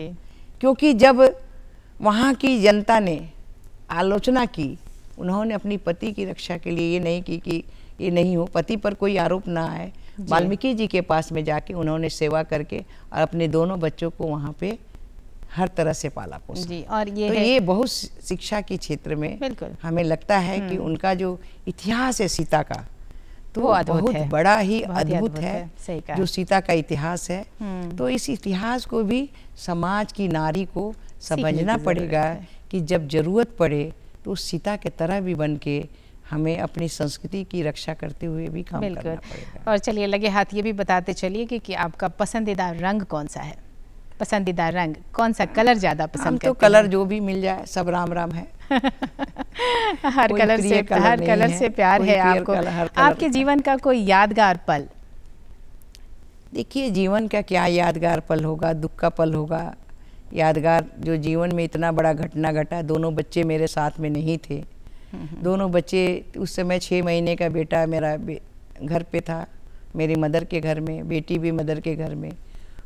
क्योंकि जब वहाँ की जनता ने आलोचना की, उन्होंने अपनी पति की रक्षा के लिए ये नहीं की कि ये नहीं हो, पति पर कोई आरोप ना आए, वाल्मीकि जी के पास में जाके उन्होंने सेवा करके और अपने दोनों बच्चों को वहाँ पे हर तरह से पाला पोसा जी। और ये बहुत शिक्षा के क्षेत्र में हमें लगता है कि उनका जो इतिहास है सीता का, तो वो बहुत बड़ा ही अद्भुत है जो सीता का इतिहास है। तो इस इतिहास को भी समाज की नारी को समझना पड़ेगा कि जब जरूरत पड़े तो सीता के तरह भी बन के हमें अपनी संस्कृति की रक्षा करते हुए भी काम करना पड़ेगा। और चलिए, लगे हाथ ये भी बताते चलिए कि आपका पसंदीदा रंग कौन सा है? पसंदीदा रंग कौन सा, कलर ज्यादा पसंद करते हैं? तो कलर जो भी मिल जाए सब राम राम है। हर कलर से प्यार है आपको। आपके जीवन का कोई यादगार पल? देखिए, जीवन का क्या यादगार पल होगा, दुख का पल होगा। यादगार जो जीवन में इतना बड़ा घटना घटा, दोनों बच्चे मेरे साथ में नहीं थे। दोनों बच्चे उस समय 6 महीने का बेटा मेरा घर पे था, मेरी मदर के घर में, बेटी भी मदर के घर में,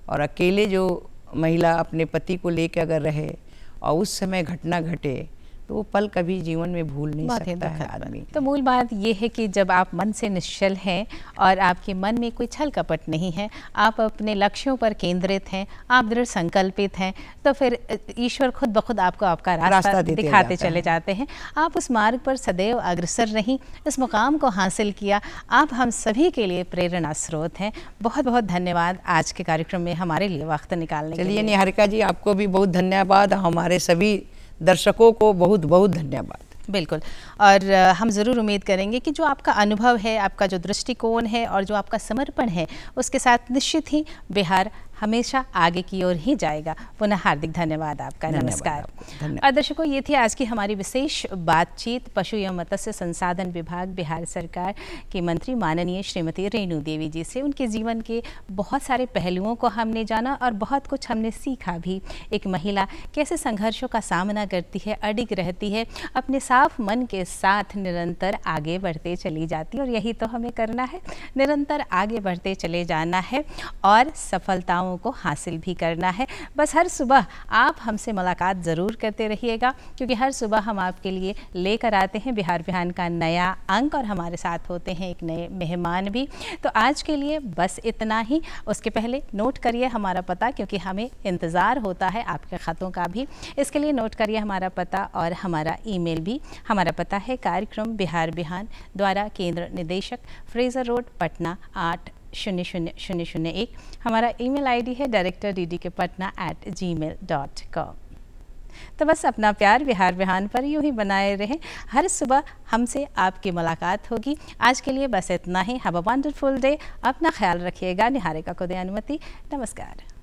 और अकेले जो महिला अपने पति को लेकर अगर रहे और उस समय घटना घटे तो वो पल कभी जीवन में भूल नहीं सकता है आदमी। तो मूल बात ये है कि जब आप मन से निश्चल हैं और आपके मन में कोई छल कपट नहीं है, आप अपने लक्ष्यों पर केंद्रित हैं, आप दृढ़ संकल्पित हैं, तो फिर ईश्वर खुद ब खुद आपको आपका रास्ता दिखाते चले जाते हैं। आप उस मार्ग पर सदैव अग्रसर रहीं, इस मुकाम को हासिल किया। आप हम सभी के लिए प्रेरणा स्रोत हैं। बहुत बहुत धन्यवाद आज के कार्यक्रम में हमारे लिए वक्त निकालने के लिए। चलिए निहारिका जी, आपको भी बहुत धन्यवाद, हमारे सभी दर्शकों को बहुत बहुत धन्यवाद। बिल्कुल, और हम ज़रूर उम्मीद करेंगे कि जो आपका अनुभव है, आपका जो दृष्टिकोण है और जो आपका समर्पण है, उसके साथ निश्चित ही बिहार हमेशा आगे की ओर ही जाएगा। पुनः हार्दिक धन्यवाद आपका। नमस्कार। और दर्शकों, ये थी आज की हमारी विशेष बातचीत पशु एवं मत्स्य संसाधन विभाग बिहार सरकार की मंत्री माननीय श्रीमती रेणु देवी जी से। उनके जीवन के बहुत सारे पहलुओं को हमने जाना और बहुत कुछ हमने सीखा भी। एक महिला कैसे संघर्षों का सामना करती है, अडिग रहती है, अपने साफ मन के साथ निरंतर आगे बढ़ते चली जाती है, और यही तो हमें करना है, निरंतर आगे बढ़ते चले जाना है और सफलताओं को हासिल भी करना है। बस हर सुबह आप हमसे मुलाकात ज़रूर करते रहिएगा, क्योंकि हर सुबह हम आपके लिए लेकर आते हैं बिहार बिहान का नया अंक, और हमारे साथ होते हैं एक नए मेहमान भी। तो आज के लिए बस इतना ही। उसके पहले नोट करिए हमारा पता, क्योंकि हमें इंतज़ार होता है आपके ख़तों का भी। इसके लिए नोट करिए हमारा पता और हमारा ईमेल भी। हमारा पता है कार्यक्रम बिहार बिहान, द्वारा केंद्र निदेशक, फ्रेजर रोड, पटना 80001। हमारा ईमेल आईडी है directorddkpatna@gmail.com। तो बस अपना प्यार बिहार बिहान पर यूं ही बनाए रहें। हर सुबह हमसे आपकी मुलाकात होगी। आज के लिए बस इतना ही। Have a wonderful day. अपना ख्याल रखिएगा। निहारिका को दे अनुमति। नमस्कार।